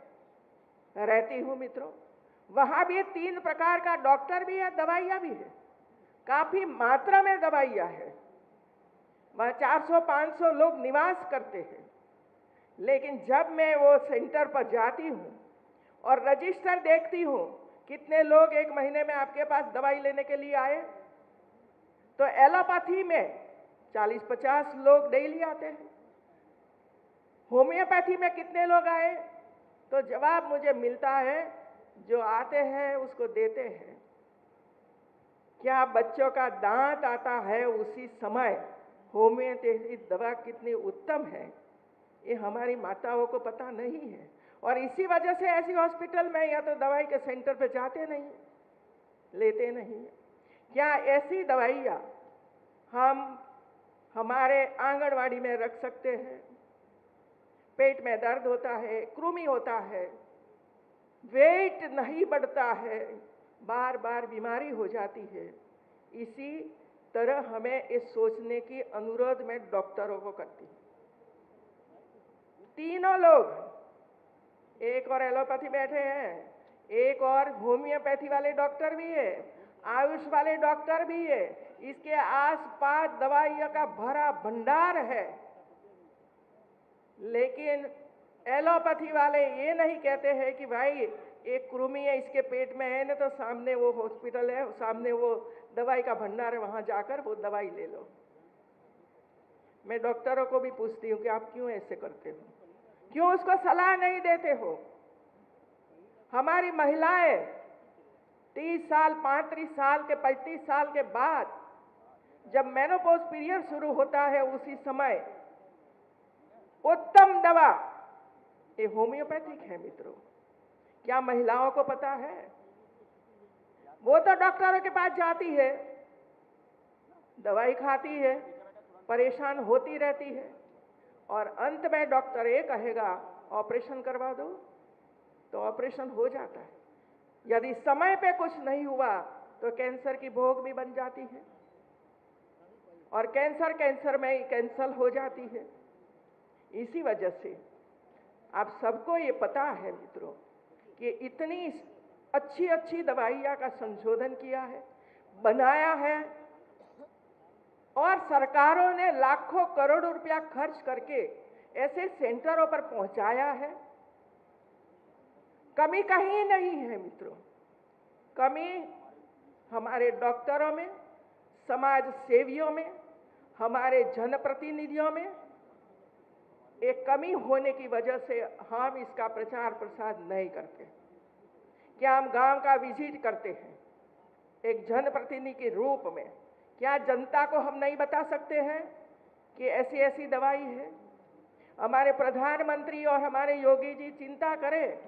रहती हूं मित्रों, वहां भी 3 प्रकार का डॉक्टर भी है, दवाइयां भी है, काफी मात्रा में दवाइयां है, वहां 400-500 लोग निवास करते हैं। लेकिन जब मैं वो सेंटर पर जाती हूं और रजिस्टर देखती हूं कितने लोग एक महीने में आपके पास दवाई लेने के लिए आए, तो एलोपैथी में 40-50 लोग डेली आते हैं, होम्योपैथी में कितने लोग आए, तो जवाब मुझे मिलता है जो आते हैं उसको देते हैं। क्या बच्चों का दांत आता है उसी समय होम्योपैथी दवा कितनी उत्तम है, ये हमारी माताओं को पता नहीं है। और इसी वजह से ऐसी हॉस्पिटल में या तो दवाई के सेंटर पे जाते नहीं, लेते नहीं। क्या ऐसी दवाइयाँ हम हमारे आंगनवाड़ी में रख सकते हैं? पेट में दर्द होता है, कृमि होता है, वेट नहीं बढ़ता है, बार बार बीमारी हो जाती है। इसी तरह हमें इस सोचने की अनुरोध मैं डॉक्टरों को करती हूँ। तीनों लोग, एक और एलोपैथी बैठे हैं, एक और होम्योपैथी वाले डॉक्टर भी है, आयुष वाले डॉक्टर भी है, इसके आसपास दवाइयों का भरा भंडार है। लेकिन एलोपैथी वाले ये नहीं कहते हैं कि भाई एक कृमि है, इसके पेट में है ना, तो सामने वो हॉस्पिटल है, सामने वो दवाई का भंडार है, वहां जाकर वो दवाई ले लो। मैं डॉक्टरों को भी पूछती हूँ कि आप क्यों ऐसे करते हो, क्यों उसको सलाह नहीं देते हो। हमारी महिलाएं 30 साल, 35 साल के, 35 साल के बाद जब मेनोपॉज पीरियड शुरू होता है, उसी समय उत्तम दवा ये होम्योपैथिक है मित्रों। क्या महिलाओं को पता है? वो तो डॉक्टरों के पास जाती है, दवाई खाती है, परेशान होती रहती है, और अंत में डॉक्टर ये कहेगा ऑपरेशन करवा दो, तो ऑपरेशन हो जाता है। यदि समय पे कुछ नहीं हुआ तो कैंसर की भोग भी बन जाती है, और कैंसर में ही कैंसल हो जाती है। इसी वजह से आप सबको ये पता है मित्रों कि इतनी अच्छी अच्छी दवाइयाँ का संशोधन किया है, बनाया है, और सरकारों ने लाखों करोड़ों रुपया खर्च करके ऐसे सेंटरों पर पहुंचाया है। कमी कहीं नहीं है मित्रों। कमी हमारे डॉक्टरों में, समाज सेवियों में, हमारे जनप्रतिनिधियों में। एक कमी होने की वजह से हम इसका प्रचार प्रसार नहीं करते। क्या हम गांव का विजिट करते हैं एक जनप्रतिनिधि के रूप में? क्या जनता को हम नहीं बता सकते हैं कि ऐसी ऐसी दवाई है? हमारे प्रधानमंत्री और हमारे योगी जी चिंता करें,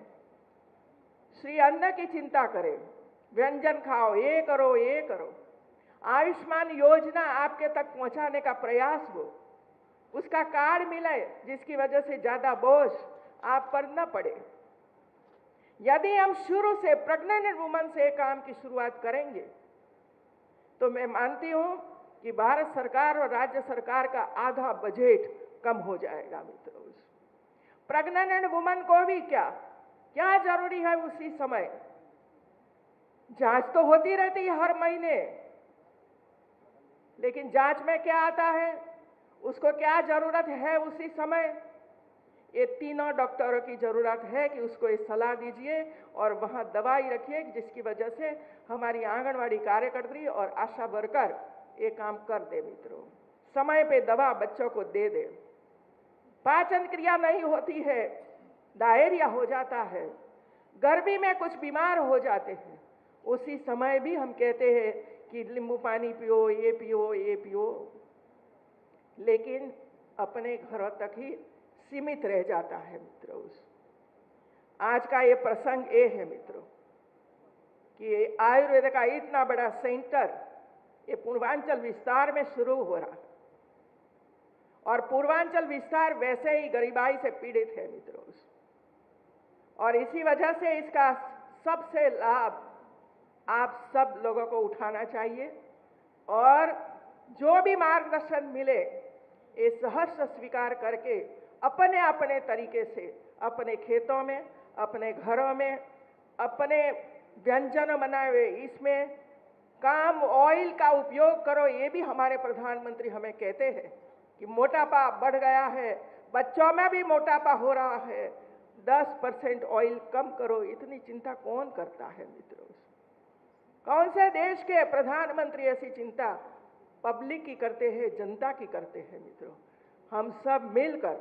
श्री अन्न की चिंता करें, व्यंजन खाओ, ये करो, ये करो। आयुष्मान योजना आपके तक पहुंचाने का प्रयास हो, उसका कार्ड मिले जिसकी वजह से ज्यादा बोझ आप पर न पड़े। यदि हम शुरू से प्रेग्नेंट वुमन से काम की शुरुआत करेंगे तो मैं मानती हूं कि भारत सरकार और राज्य सरकार का आधा बजट कम हो जाएगा मित्रों। प्रेग्नेंट वुमन को भी क्या जरूरी है उसी समय? जांच तो होती रहती है हर महीने, लेकिन जांच में क्या आता है, उसको क्या जरूरत है उसी समय? ये तीनों डॉक्टरों की जरूरत है कि उसको ये सलाह दीजिए और वहां दवाई रखिए, जिसकी वजह से हमारी आंगनवाड़ी कार्यकर्त्री और आशा वर्कर ये काम कर दे मित्रों। समय पे दवा बच्चों को दे दे। पाचन क्रिया नहीं होती है, डायरिया हो जाता है, गर्मी में कुछ बीमार हो जाते हैं, उसी समय भी हम कहते हैं कि नींबू पानी पियो, ये पियो, ये पियो, लेकिन अपने घरों तक ही सीमित रह जाता है मित्रों। आज का ये प्रसंग ये है मित्रों कि आयुर्वेद का इतना बड़ा सेंटर ये पूर्वांचल विस्तार में शुरू हो रहा है, और पूर्वांचल विस्तार वैसे ही गरीबाई से पीड़ित है मित्रों, और इसी वजह से इसका सबसे लाभ आप सब लोगों को उठाना चाहिए, और जो भी मार्गदर्शन मिले ये सहर्ष स्वीकार करके अपने अपने तरीके से अपने खेतों में, अपने घरों में, अपने व्यंजन बनाए हुए इसमें काम ऑयल का उपयोग करो। ये भी हमारे प्रधानमंत्री हमें कहते हैं कि मोटापा बढ़ गया है, बच्चों में भी मोटापा हो रहा है, 10% ऑयल कम करो। इतनी चिंता कौन करता है मित्रों? कौन से देश के प्रधानमंत्री ऐसी चिंता पब्लिक की करते हैं, जनता की करते हैं मित्रों? हम सब मिलकर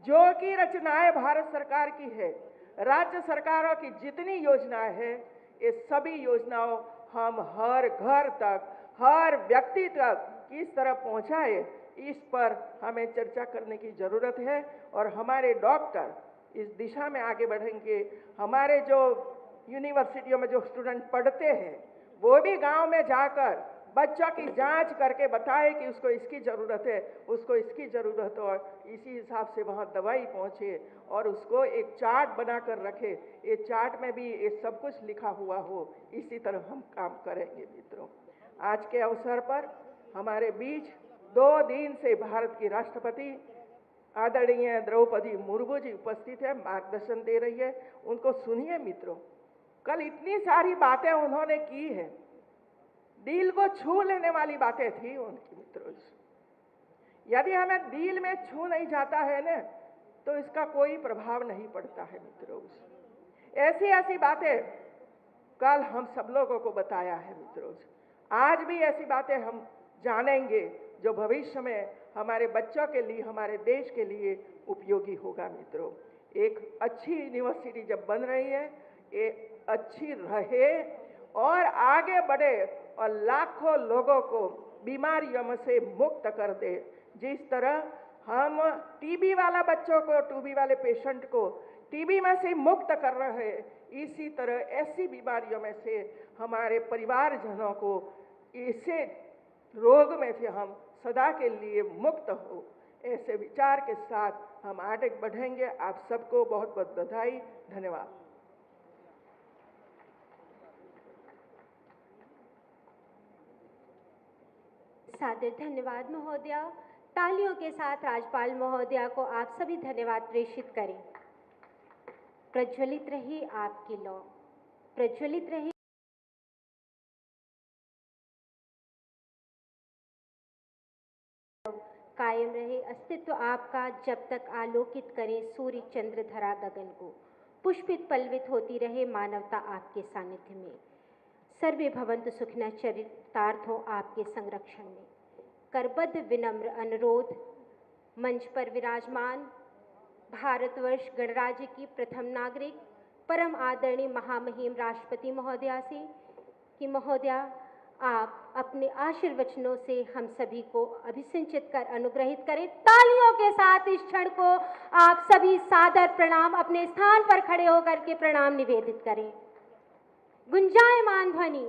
जो कि रचनाएं भारत सरकार की है, राज्य सरकारों की जितनी योजनाएं हैं, ये सभी योजनाओं हम हर घर तक, हर व्यक्ति तक किस तरह पहुंचाए, इस पर हमें चर्चा करने की जरूरत है। और हमारे डॉक्टर इस दिशा में आगे बढ़ेंगे। हमारे जो यूनिवर्सिटियों में जो स्टूडेंट पढ़ते हैं वो भी गांव में जाकर बच्चों की जांच करके बताए कि उसको इसकी ज़रूरत है, उसको इसकी ज़रूरत हो, इसी हिसाब से वहाँ दवाई पहुँचे और उसको एक चार्ट बना कर रखे, ये चार्ट में भी ये सब कुछ लिखा हुआ हो, इसी तरह हम काम करेंगे। मित्रों, आज के अवसर पर हमारे बीच 2 दिन से भारत की राष्ट्रपति आदरणीय द्रौपदी मुर्मू जी उपस्थित है, मार्गदर्शन दे रही है। उनको सुनिए मित्रों, कल इतनी सारी बातें उन्होंने की है, दिल को छू लेने वाली बातें थी उनकी। मित्रों, यदि हमें दिल में छू नहीं जाता है ना, तो इसका कोई प्रभाव नहीं पड़ता है। मित्रों, ऐसी ऐसी बातें कल हम सब लोगों को बताया है। मित्रों, आज भी ऐसी बातें हम जानेंगे जो भविष्य में हमारे बच्चों के लिए, हमारे देश के लिए उपयोगी होगा। मित्रों, एक अच्छी यूनिवर्सिटी जब बन रही है, ये अच्छी रहे और आगे बढ़े और लाखों लोगों को बीमारियों से मुक्त कर दे। जिस तरह हम टीबी वाला बच्चों को, टीबी वाले पेशेंट को टीबी में से मुक्त कर रहे हैं, इसी तरह ऐसी बीमारियों में से हमारे परिवारजनों को, इसे रोग में से हम सदा के लिए मुक्त हो। ऐसे विचार के साथ हम आगे बढ़ेंगे। आप सबको बहुत बहुत बधाई, धन्यवाद। सादर धन्यवाद महोदया। तालियों के साथ राज्यपाल महोदया को आप सभी धन्यवाद प्रेषित करें। प्रज्वलित रही आपकी लौ, प्रज्वलित रही कायम रहे अस्तित्व आपका, जब तक आलोकित करें सूर्य चंद्र धरा गगन को। पुष्पित पल्वित होती रहे मानवता आपके सानिध्य में। सर्वे भवन्तु सुखिनः चरितार्थ हो आपके संरक्षण में। करबद्ध विनम्र अनुरोध मंच पर विराजमान भारतवर्ष गणराज्य की प्रथम नागरिक परम आदरणीय महामहिम राष्ट्रपति महोदया से कि महोदया आप अपने आशीर्वचनों से हम सभी को अभिसिंचित कर अनुग्रहित करें। तालियों के साथ इस क्षण को आप सभी सादर प्रणाम, अपने स्थान पर खड़े होकर के प्रणाम निवेदित करें। गुंजायमान ध्वनि।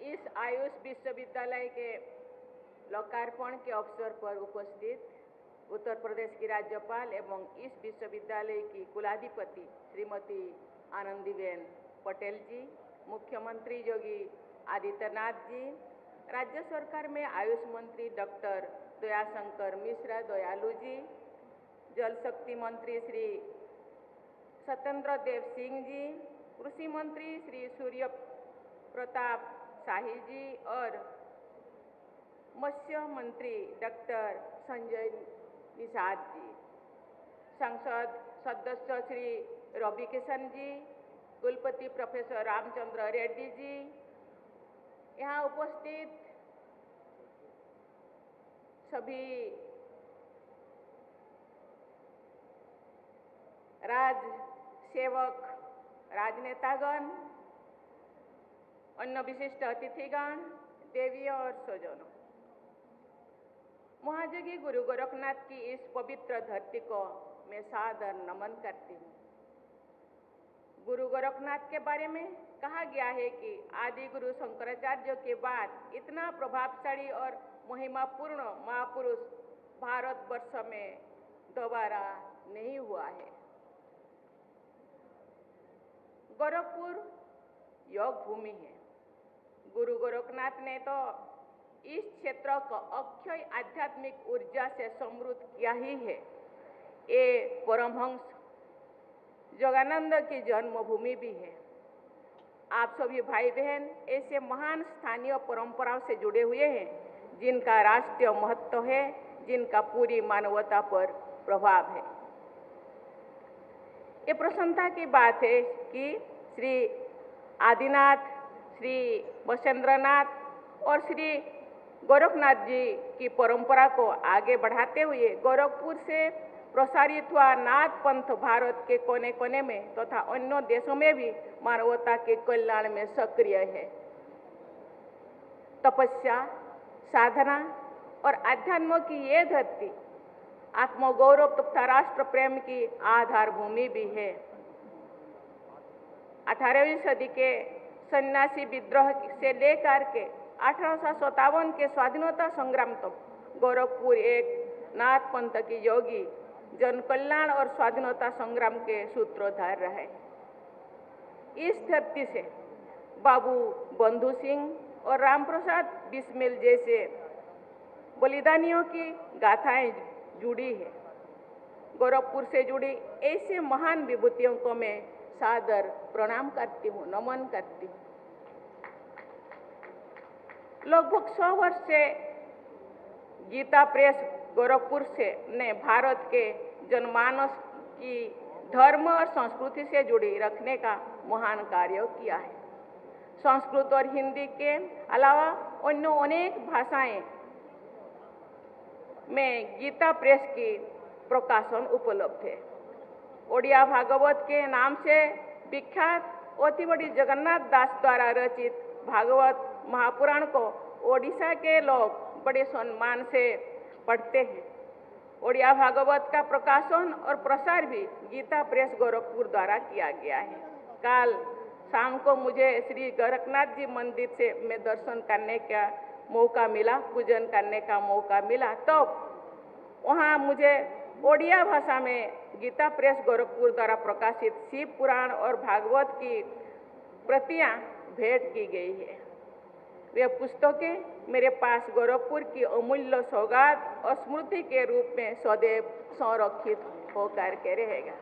इस आयुष विश्वविद्यालय के लोकार्पण के अवसर पर उपस्थित उत्तर प्रदेश की राज्यपाल एवं इस विश्वविद्यालय की कुलाधिपति श्रीमती आनंदीबेन पटेल जी, मुख्यमंत्री योगी आदित्यनाथ जी, राज्य सरकार में आयुष मंत्री डॉक्टर दयाशंकर मिश्रा दयालु जी, जल शक्ति मंत्री श्री सत्येंद्र देव सिंह जी, कृषि मंत्री श्री सूर्य प्रताप शाही जी और मत्स्य मंत्री डॉक्टर संजय निषाद जी, संसद सदस्य श्री रवि किशन जी, कुलपति प्रोफेसर रामचंद्र रेड्डी जी, यहाँ उपस्थित सभी राज सेवक, राजनेतागण, अन्य विशिष्ट अतिथिगण, देवी और स्वजनों, महाजगी गुरु गोरखनाथ की इस पवित्र धरती को मैं सादर नमन करती हूँ। गुरु गोरखनाथ के बारे में कहा गया है कि आदि गुरु शंकराचार्य के बाद इतना प्रभावशाली और महिमापूर्ण महापुरुष भारतवर्ष में दोबारा नहीं हुआ है। गोरखपुर योग भूमि है। गुरु गोरखनाथ ने तो इस क्षेत्र को अक्षय आध्यात्मिक ऊर्जा से समृद्ध किया ही है। ये परमहंस योगानंद की जन्मभूमि भी है। आप सभी भाई बहन ऐसे महान स्थानीय परंपराओं से जुड़े हुए हैं जिनका राष्ट्रीय महत्व है, जिनका पूरी मानवता पर प्रभाव है। ये प्रसन्नता की बात है कि श्री आदिनाथ, श्री वसेंद्रनाथ और श्री गोरखनाथ जी की परंपरा को आगे बढ़ाते हुए गोरखपुर से प्रसारित हुआ नाथ पंथ भारत के कोने कोने में तथा अन्य देशों में भी मानवता के कल्याण में सक्रिय है। तपस्या, साधना और अध्यात्म की ये धरती आत्मगौरव तथा राष्ट्र प्रेम की आधार भूमि भी है। 18वीं सदी के सन्यासी विद्रोह से लेकर के 1857 के स्वाधीनता संग्राम तक गोरखपुर एक नाथ पंथ की योगी जन कल्याण और स्वाधीनता संग्राम के सूत्रधार रहे। इस धरती से बाबू बंधु सिंह और राम प्रसाद बिस्मिल जैसे बलिदानियों की गाथाएं जुड़ी है। गोरखपुर से जुड़ी ऐसे महान विभूतियों को मैं सादर प्रणाम करती हूँ, नमन करती हूँ। लगभग 100 वर्ष से गीता प्रेस गोरखपुर से ने भारत के जनमानस की धर्म और संस्कृति से जुड़ी रखने का महान कार्य किया है। संस्कृत और हिंदी के अलावा अन्य अनेक भाषाएं में गीता प्रेस की प्रकाशन उपलब्ध है। ओडिया भागवत के नाम से विख्यात अति बड़ी जगन्नाथ दास द्वारा रचित भागवत महापुराण को ओडिशा के लोग बड़े सम्मान से पढ़ते हैं। ओडिया भागवत का प्रकाशन और प्रसार भी गीता प्रेस गोरखपुर द्वारा किया गया है। कल शाम को मुझे श्री गोरखनाथ जी मंदिर से मैं दर्शन करने का मौका मिला, पूजन करने का मौका मिला, तो वहाँ मुझे ओडिया भाषा में गीता प्रेस गोरखपुर द्वारा प्रकाशित शिव पुराण और भागवत की प्रतियां भेंट की गई है। वे पुस्तकें मेरे पास गोरखपुर की अमूल्य सौगात और स्मृति के रूप में सदैव संरक्षित होकर के रहेगा।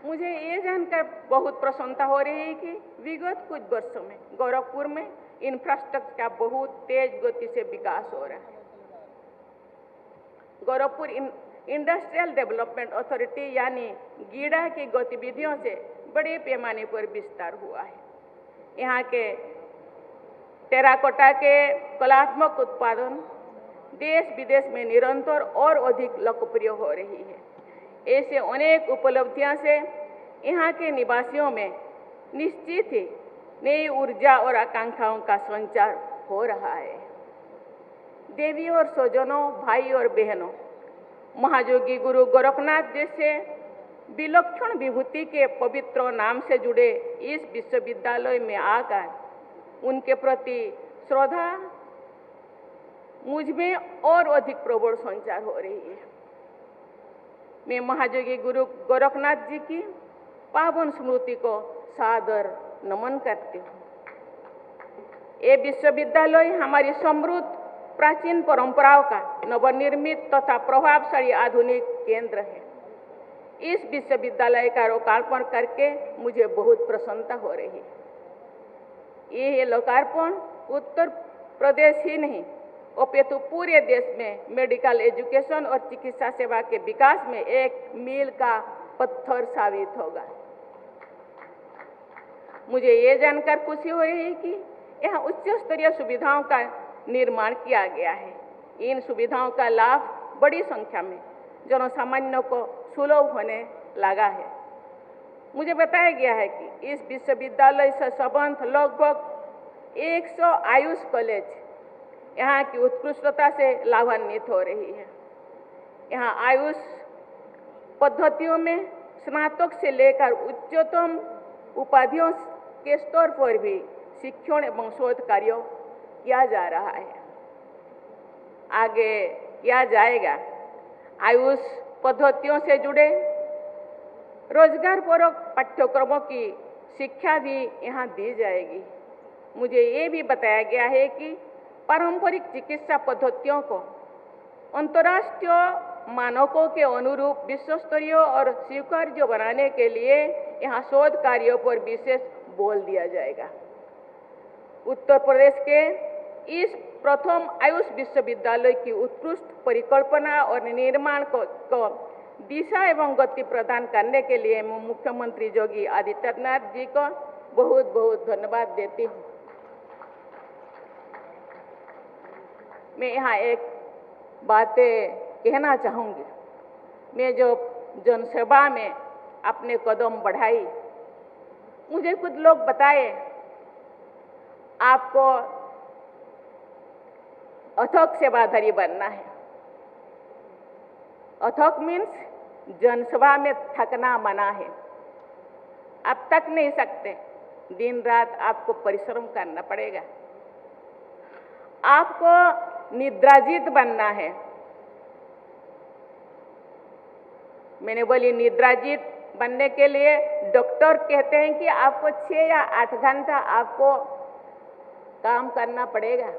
मुझे ये जानकर बहुत प्रसन्नता हो रही है कि विगत कुछ वर्षों में गोरखपुर में इंफ्रास्ट्रक्चर का बहुत तेज गति से विकास हो रहा है। गोरखपुर इंडस्ट्रियल डेवलपमेंट अथॉरिटी यानी गीडा की गतिविधियों से बड़े पैमाने पर विस्तार हुआ है। यहाँ के टेराकोटा के कलात्मक उत्पादन देश विदेश में निरंतर और अधिक लोकप्रिय हो रही है। ऐसे अनेक उपलब्धियां से यहाँ के निवासियों में निश्चित ही नई ऊर्जा और आकांक्षाओं का संचार हो रहा है। देवी और स्वजनों, भाई और बहनों, महायोगी गुरु गोरखनाथ जैसे विलक्षण विभूति के पवित्र नाम से जुड़े इस विश्वविद्यालय में आकर उनके प्रति श्रद्धा मुझ में और अधिक प्रबल संचार हो रही है। मैं महायोगी गुरु गोरखनाथ जी की पावन स्मृति को सादर नमन करती हूँ। ये विश्वविद्यालय हमारी समृद्ध प्राचीन परंपराओं का नवनिर्मित तथा प्रभावशाली आधुनिक केंद्र है। इस विश्वविद्यालय का लोकार्पण करके मुझे बहुत प्रसन्नता हो रही है। ये लोकार्पण उत्तर प्रदेश ही नहीं अपितु पूरे देश में मेडिकल एजुकेशन और चिकित्सा सेवा के विकास में एक मील का पत्थर साबित होगा। मुझे ये जानकर खुशी हो रही है कि यहाँ उच्च स्तरीय सुविधाओं का निर्माण किया गया है। इन सुविधाओं का लाभ बड़ी संख्या में जनसामान्य को सुलभ होने लगा है। मुझे बताया गया है कि इस विश्वविद्यालय से संबद्ध लगभग 100 आयुष कॉलेज यहाँ की उत्कृष्टता से लाभान्वित हो रही है। यहाँ आयुष पद्धतियों में स्नातक से लेकर उच्चतम उपाधियों के स्तर पर भी शिक्षण एवं शोध कार्य किया जा रहा है, आगे किया जाएगा। आयुष पद्धतियों से जुड़े रोजगारपूर्वक पाठ्यक्रमों की शिक्षा भी यहाँ दी जाएगी। मुझे ये भी बताया गया है कि पारंपरिक चिकित्सा पद्धतियों को अंतर्राष्ट्रीय मानकों के अनुरूप विश्वस्तरीय और स्वीकार्य बनाने के लिए यहाँ शोध कार्यों पर विशेष बल दिया जाएगा। उत्तर प्रदेश के इस प्रथम आयुष विश्वविद्यालय की उत्कृष्ट परिकल्पना और निर्माण को दिशा एवं गति प्रदान करने के लिए मैं मुख्यमंत्री योगी आदित्यनाथ जी को बहुत बहुत धन्यवाद देती हूँ। मैं यहाँ एक बातें कहना चाहूँगी। मैं जो जनसेवा में अपने कदम बढ़ाई, मुझे कुछ लोग बताए आपको अथक सेवाधारी बनना है। अथक मीन्स जनसभा में थकना मना है। आप थक नहीं सकते, दिन रात आपको परिश्रम करना पड़ेगा। आपको निद्राजीत बनना है। मैंने बोली निद्राजीत बनने के लिए डॉक्टर कहते हैं कि आपको 6 या 8 घंटा आपको काम करना पड़ेगा,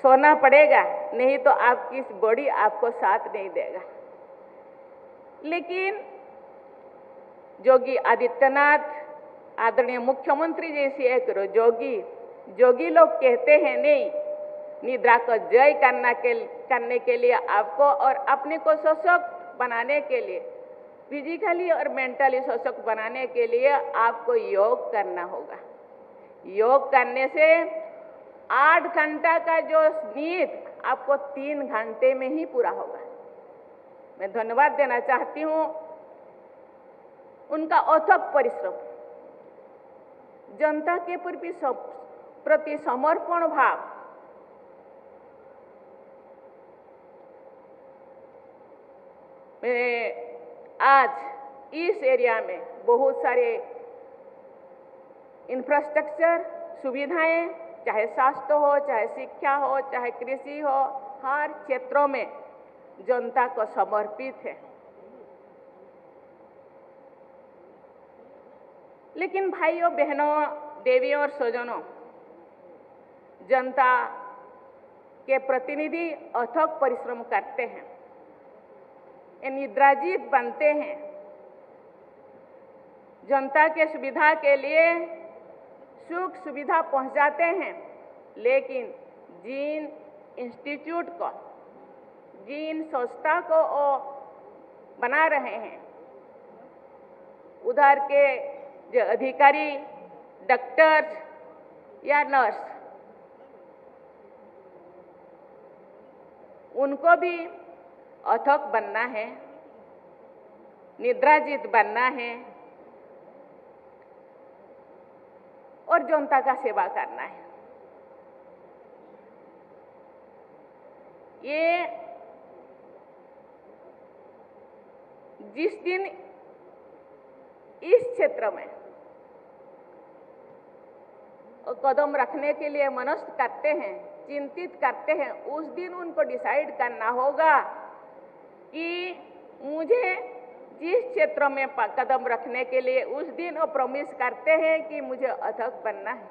सोना पड़ेगा, नहीं तो आपकी बॉडी आपको साथ नहीं देगा। लेकिन योगी आदित्यनाथ आदरणीय मुख्यमंत्री जैसे एक जोगी लोग कहते हैं नहीं, निद्रा को जय करने के लिए आपको और अपने को सशक्त बनाने के लिए, फिजिकली और मेंटली सशक्त बनाने के लिए आपको योग करना होगा। योग करने से 8 घंटा का जो नींद आपको 3 घंटे में ही पूरा होगा। मैं धन्यवाद देना चाहती हूँ उनका अथक परिश्रम, जनता के प्रति समर्पण भाव, आज इस एरिया में बहुत सारे इंफ्रास्ट्रक्चर सुविधाएं, चाहे स्वास्थ्य हो, चाहे शिक्षा हो, चाहे कृषि हो, हर क्षेत्रों में जनता को समर्पित है। लेकिन भाइयों बहनों, देवियों और स्वजनों, जनता के प्रतिनिधि अथक परिश्रम करते हैं, निद्राजीत बनते हैं, जनता के सुविधा के लिए सुख सुविधा पहुंचाते हैं। लेकिन जिन इंस्टीट्यूट को, जिन संस्था को वो बना रहे हैं, उधर के जो अधिकारी, डॉक्टर्स या नर्स, उनको भी अथक बनना है, निद्राजीत बनना है और जनता का सेवा करना है। ये जिस दिन इस क्षेत्र में कदम रखने के लिए मनस्थ करते हैं, चिंतित करते हैं, उस दिन उनको डिसाइड करना होगा कि मुझे जिस क्षेत्र में कदम रखने के लिए उस दिन वो प्रॉमिस करते हैं कि मुझे अथक बनना है।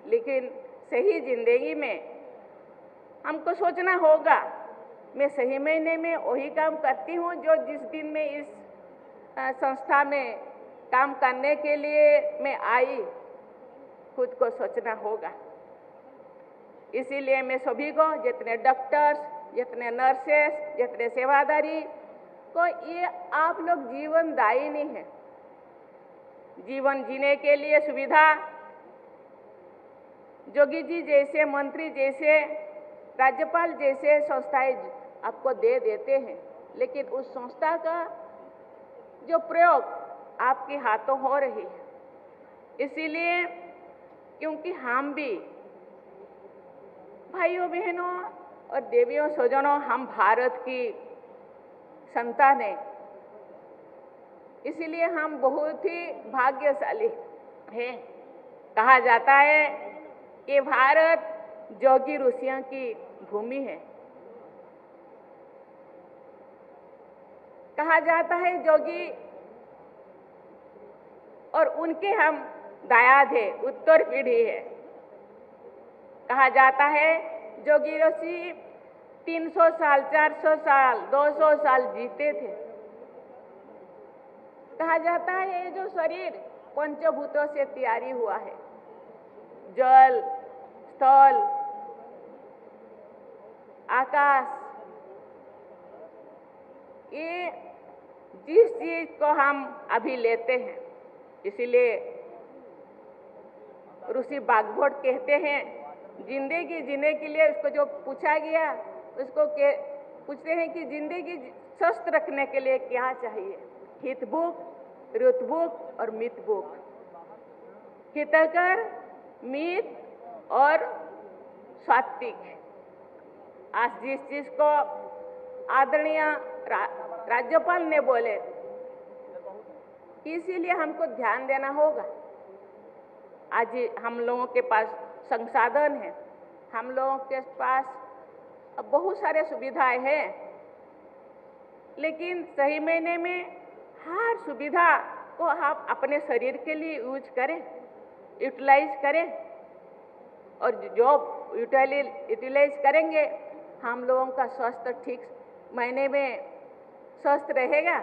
लेकिन सही जिंदगी में हमको सोचना होगा, मैं सही महीने में वही काम करती हूँ जो जिस दिन में इस संस्था में काम करने के लिए मैं आई, खुद को सोचना होगा। इसीलिए मैं सभी को, जितने डॉक्टर्स, जितने नर्सेस, जितने सेवादारी को, ये आप लोग जीवनदायिनी है। जीवन जीने के लिए सुविधा जोगी जी जैसे, मंत्री जैसे, राज्यपाल जैसे संस्थाएं आपको दे देते हैं, लेकिन उस संस्था का जो प्रयोग आपके हाथों हो रही है। इसीलिए क्योंकि हम भी भाइयों बहनों और देवियों स्वजनों, हम भारत की संतान है, इसीलिए हम बहुत ही भाग्यशाली हैं। कहा जाता है कि भारत जोगी ऋषियों की भूमि है। कहा जाता है जोगी और उनके हम दायाद है, उत्तर पीढ़ी है। कहा जाता है जोगी ऋषि 300 साल, 400 साल, 200 साल जीते थे। कहा जाता है ये जो शरीर पंचभूतों से तैयारी हुआ है, जल, स्थल, आकाश, ये जिस चीज को हम अभी लेते हैं, इसीलिए ऋषि बागभट कहते हैं, जिंदगी जीने के लिए उसको जो पूछा गया, उसको पूछते हैं कि जिंदगी स्वस्थ रखने के लिए क्या चाहिए? हितभुक, ऋतभुक और मितभुक। हितकर, मित और सात्विक। आज जिस चीज को आदरणीय राज्यपाल ने बोले, इसीलिए हमको ध्यान देना होगा। आज हम लोगों के पास संसाधन है, हम लोगों के पास बहुत सारे सुविधाएं हैं, लेकिन सही मायने में हर सुविधा को हम अपने शरीर के लिए यूज करें, यूटिलाइज करें, और जो यूटिलाइज करेंगे हम लोगों का स्वास्थ्य ठीक मायने में स्वस्थ रहेगा।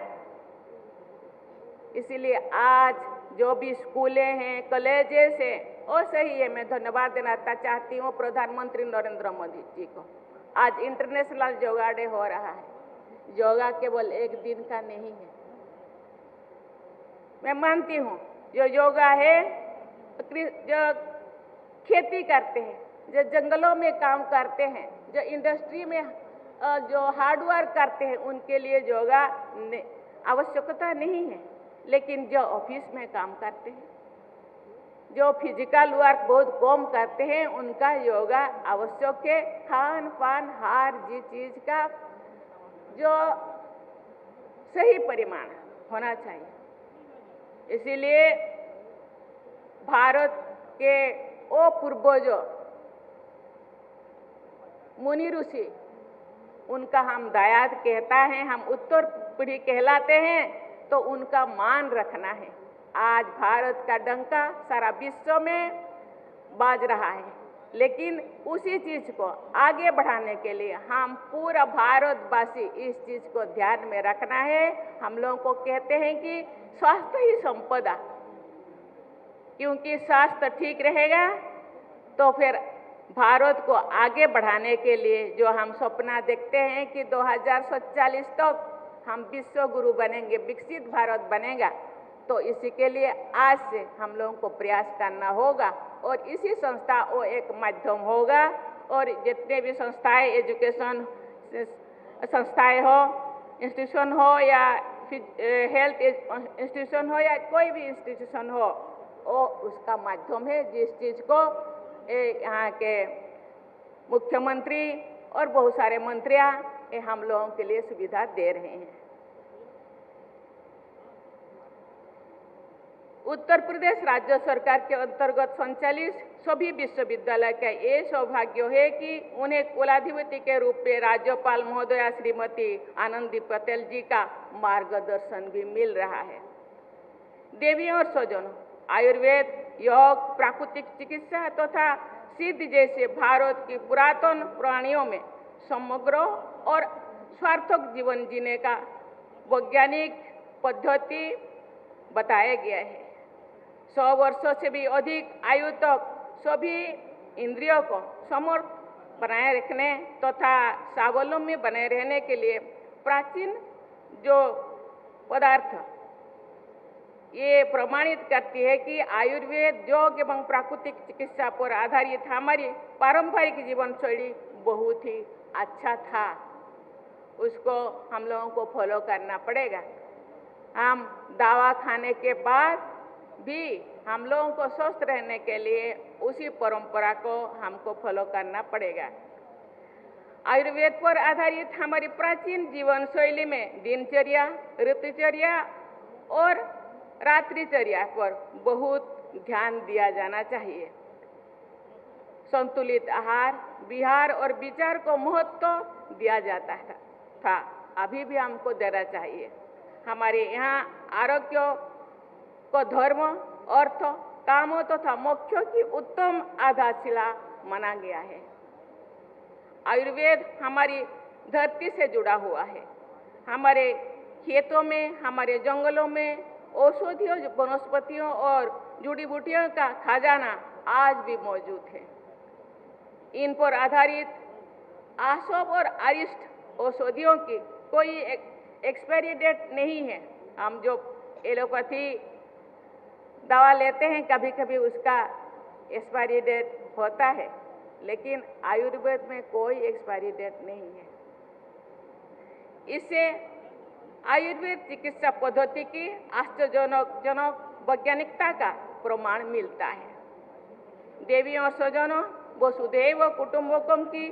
इसीलिए आज जो भी स्कूलें हैं, कॉलेजेस हैं, वो सही है। मैं धन्यवाद देना चाहती हूँ प्रधानमंत्री नरेंद्र मोदी जी को। आज इंटरनेशनल योगा डे हो रहा है। योगा केवल एक दिन का नहीं है। मैं मानती हूँ जो योगा है, जो खेती करते हैं, जो जंगलों में काम करते हैं, जो इंडस्ट्री में जो हार्डवर्क करते हैं, उनके लिए योगा आवश्यकता नहीं है। लेकिन जो ऑफिस में काम करते हैं, जो फिजिकल वर्क बहुत कम करते हैं, उनका योगा आवश्यक है। खान पान हर चीज का जो सही परिमाण होना चाहिए। इसीलिए भारत के वो पूर्वजों मुनि ऋषि, उनका हम दायाद कहता है, हम उत्तर पीढ़ी कहलाते हैं, तो उनका मान रखना है। आज भारत का डंका सारा विश्व में बाज रहा है, लेकिन उसी चीज को आगे बढ़ाने के लिए हम पूरा भारतवासी इस चीज को ध्यान में रखना है। हम लोगों को कहते हैं कि स्वास्थ्य ही संपदा, क्योंकि स्वास्थ्य ठीक रहेगा तो फिर भारत को आगे बढ़ाने के लिए जो हम सपना देखते हैं कि 2047 तक हम विश्व गुरु बनेंगे, विकसित भारत बनेगा, तो इसी के लिए आज से हम लोगों को प्रयास करना होगा। और इसी संस्था वो एक माध्यम होगा, और जितने भी संस्थाएं, एजुकेशन संस्थाएं हो, इंस्टीट्यूशन हो, या हेल्थ इंस्टीट्यूशन हो, या कोई भी इंस्टीट्यूशन हो, वो उसका माध्यम है जिस चीज को यहाँ के मुख्यमंत्री और बहुत सारे मंत्रियां हम लोगों के लिए सुविधा दे रहे हैं। उत्तर प्रदेश राज्य सरकार के अंतर्गत संचालित सभी विश्वविद्यालय का ये सौभाग्य है कि उन्हें कुलाधिपति के रूप में राज्यपाल महोदया श्रीमती आनंदी पटेल जी का मार्गदर्शन भी मिल रहा है। देवियों और स्वजनों, आयुर्वेद, योग, प्राकृतिक चिकित्सा तथा सिद्ध जैसे भारत की पुरातन प्राणियों में समग्र और सार्थक जीवन जीने का वैज्ञानिक पद्धति बताया गया है। 100 वर्षों से भी अधिक आयु तक सभी इंद्रियों को समर्थ बनाए रखने तथा स्वावलंबी बने रहने के लिए प्राचीन जो पदार्थ ये प्रमाणित करती है कि आयुर्वेद, योग एवं प्राकृतिक चिकित्सा पर आधारित हमारी पारंपरिक जीवन शैली बहुत ही अच्छा था। उसको हम लोगों को फॉलो करना पड़ेगा। हम दवा खाने के बाद भी हम लोगों को स्वस्थ रहने के लिए उसी परंपरा को हमको फॉलो करना पड़ेगा। आयुर्वेद पर आधारित हमारी प्राचीन जीवन शैली में दिनचर्या, ऋतुचर्या और रात्रिचर्या पर बहुत ध्यान दिया जाना चाहिए। संतुलित आहार, विहार और विचार को महत्व दिया जाता था, अभी भी हमको देना चाहिए। हमारे यहाँ आरोग्य को धर्म, अर्थ, कामों तथा मोक्षों की उत्तम आधारशिला माना गया है। आयुर्वेद हमारी धरती से जुड़ा हुआ है। हमारे खेतों में, हमारे जंगलों में औषधियों, वनस्पतियों और जड़ी बूटियों का खजाना आज भी मौजूद है। इन पर आधारित आसोप और अरिष्ट औषधियों की कोई एक्सपायरी डेट नहीं है। हम जो एलोपैथी दवा लेते हैं, कभी कभी उसका एक्सपायरी डेट होता है, लेकिन आयुर्वेद में कोई एक्सपायरी डेट नहीं है। इससे आयुर्वेद चिकित्सा पद्धति की आश्चर्यजनक वैज्ञानिकता का प्रमाण मिलता है। देवियों और स्वजनों, वसुधैव कुटुंबकम की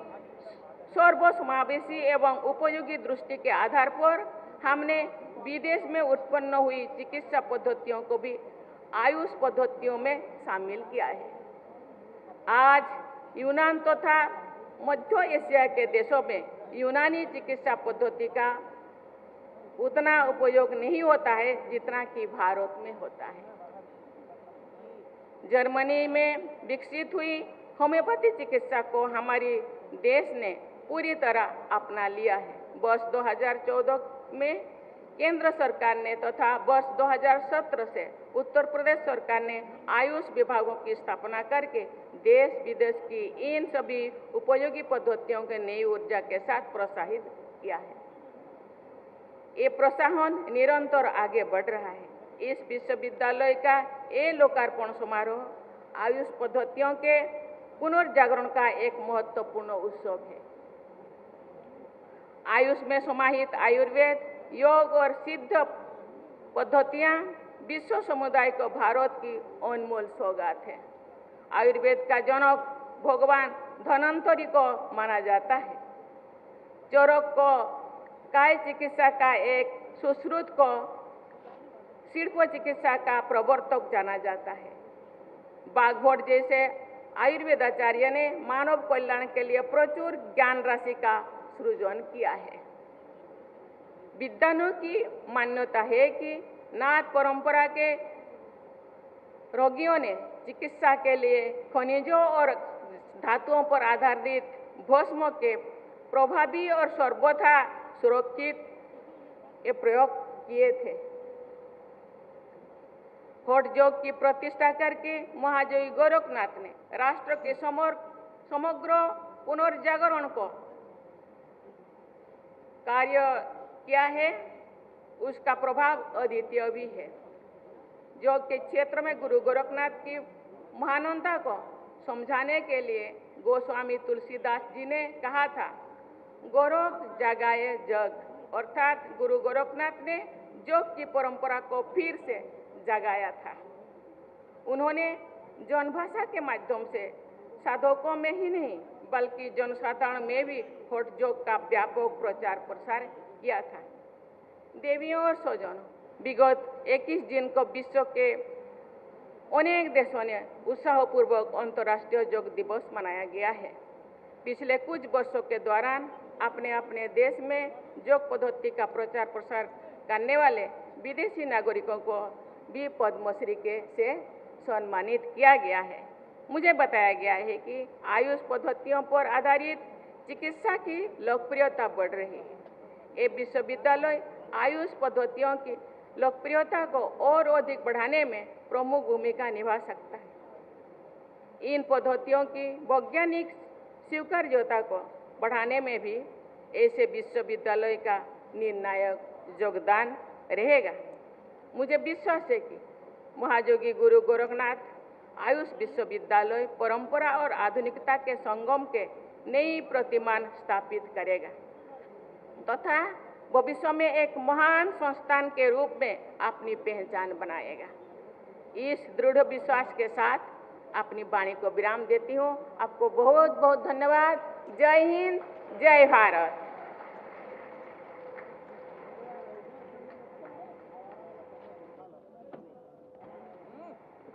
सर्वसमावेशी एवं उपयोगी दृष्टि के आधार पर हमने विदेश में उत्पन्न हुई चिकित्सा पद्धतियों को भी आयुष पद्धतियों में शामिल किया है। आज यूनान तथा मध्य एशिया के देशों में यूनानी चिकित्सा पद्धति का उतना उपयोग नहीं होता है जितना कि भारत में होता है। जर्मनी में विकसित हुई होम्योपैथी चिकित्सा को हमारी देश ने पूरी तरह अपना लिया है। वर्ष 2014 में केंद्र सरकार ने तथा वर्ष 2017 से उत्तर प्रदेश सरकार ने आयुष विभागों की स्थापना करके देश विदेश की इन सभी उपयोगी पद्धतियों के नई ऊर्जा के साथ प्रोत्साहित किया है। ये प्रोत्साहन निरंतर आगे बढ़ रहा है। इस विश्वविद्यालय का ये लोकार्पण समारोह आयुष पद्धतियों के पुनर्जागरण का एक महत्वपूर्ण उत्सव है। आयुष में समाहित आयुर्वेद, योग और सिद्ध पद्धतियां विश्व समुदाय को भारत की अनमोल सौगात है। आयुर्वेद का जनक भगवान धन्वंतरि को माना जाता है। चरक को काय चिकित्सा का एक सुश्रुत को शिल्प चिकित्सा का प्रवर्तक जाना जाता है। बाघभट जैसे आयुर्वेदाचार्य ने मानव कल्याण के लिए प्रचुर ज्ञान राशि का सृजन किया है। विद्वानों की मान्यता है कि नाथ परंपरा के रोगियों ने चिकित्सा के लिए खनिजों और धातुओं पर आधारित भस्म के प्रभावी और सर्वथा सुरक्षित ये प्रयोग किए थे। हठ योग की प्रतिष्ठा करके महायोगी गोरखनाथ ने राष्ट्र के समग्र पुनर्जागरण को कार्य किया है। उसका प्रभाव अद्वितीय भी है। योग के क्षेत्र में गुरु गोरखनाथ की महानता को समझाने के लिए गोस्वामी तुलसीदास जी ने कहा था, गोरख जगाए जग, अर्थात गुरु गोरखनाथ ने योग की परंपरा को फिर से जगाया था। उन्होंने जनभाषा के माध्यम से साधकों में ही नहीं बल्कि जनसाधारण में भी हठ योग का व्यापक प्रचार प्रसार किया था। देवियों और स्वजनों, विगत 21 दिन को विश्व के अनेक देशों ने उत्साहपूर्वक अंतर्राष्ट्रीय योग दिवस मनाया गया है। पिछले कुछ वर्षों के दौरान अपने अपने देश में योग पद्धति का प्रचार प्रसार करने वाले विदेशी नागरिकों को भी पद्मश्री से सम्मानित किया गया है। मुझे बताया गया है कि आयुष पद्धतियों पर आधारित चिकित्सा की लोकप्रियता बढ़ रही है। ये विश्वविद्यालय आयुष पद्धतियों की लोकप्रियता को और अधिक बढ़ाने में प्रमुख भूमिका निभा सकता है। इन पद्धतियों की वैज्ञानिक स्वीकार्यता को बढ़ाने में भी ऐसे विश्वविद्यालय का निर्णायक योगदान रहेगा। मुझे विश्वास है कि महायोगी गुरु गोरखनाथ आयुष विश्वविद्यालय परंपरा और आधुनिकता के संगम के नई प्रतिमान स्थापित करेगा तथा भविष्य में एक महान संस्थान के रूप में अपनी पहचान बनाएगा। इस दृढ़ विश्वास के साथ अपनी वाणी को विराम देती हूँ। आपको बहुत बहुत धन्यवाद। जय हिंद, जय भारत।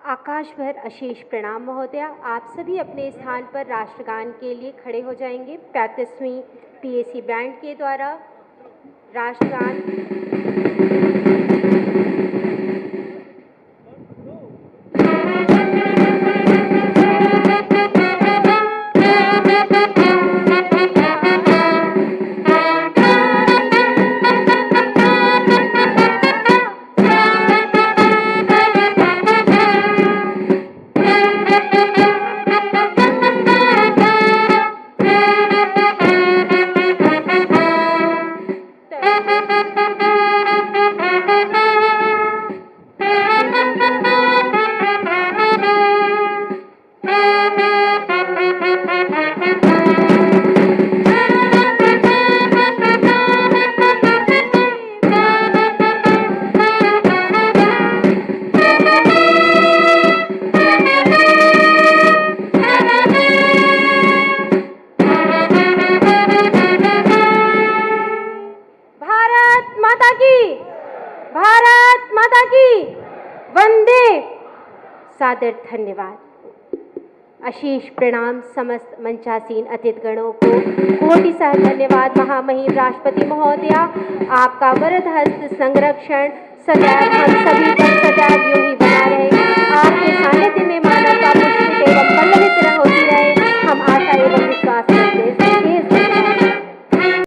आकाश भर अशेष प्रणाम महोदया। आप सभी अपने स्थान पर राष्ट्रगान के लिए खड़े हो जाएंगे। 35वीं पीएसी बैंड के द्वारा राष्ट्रगान सादर धन्यवाद। आशीष प्रणाम समस्त मंचासीन अतिथिगणों को। कोटि सह धन्यवाद महामहिम राष्ट्रपति महोदया। आपका वरद हस्त संरक्षण सदैव हम सभी पर सदैव यूं ही बना रहे।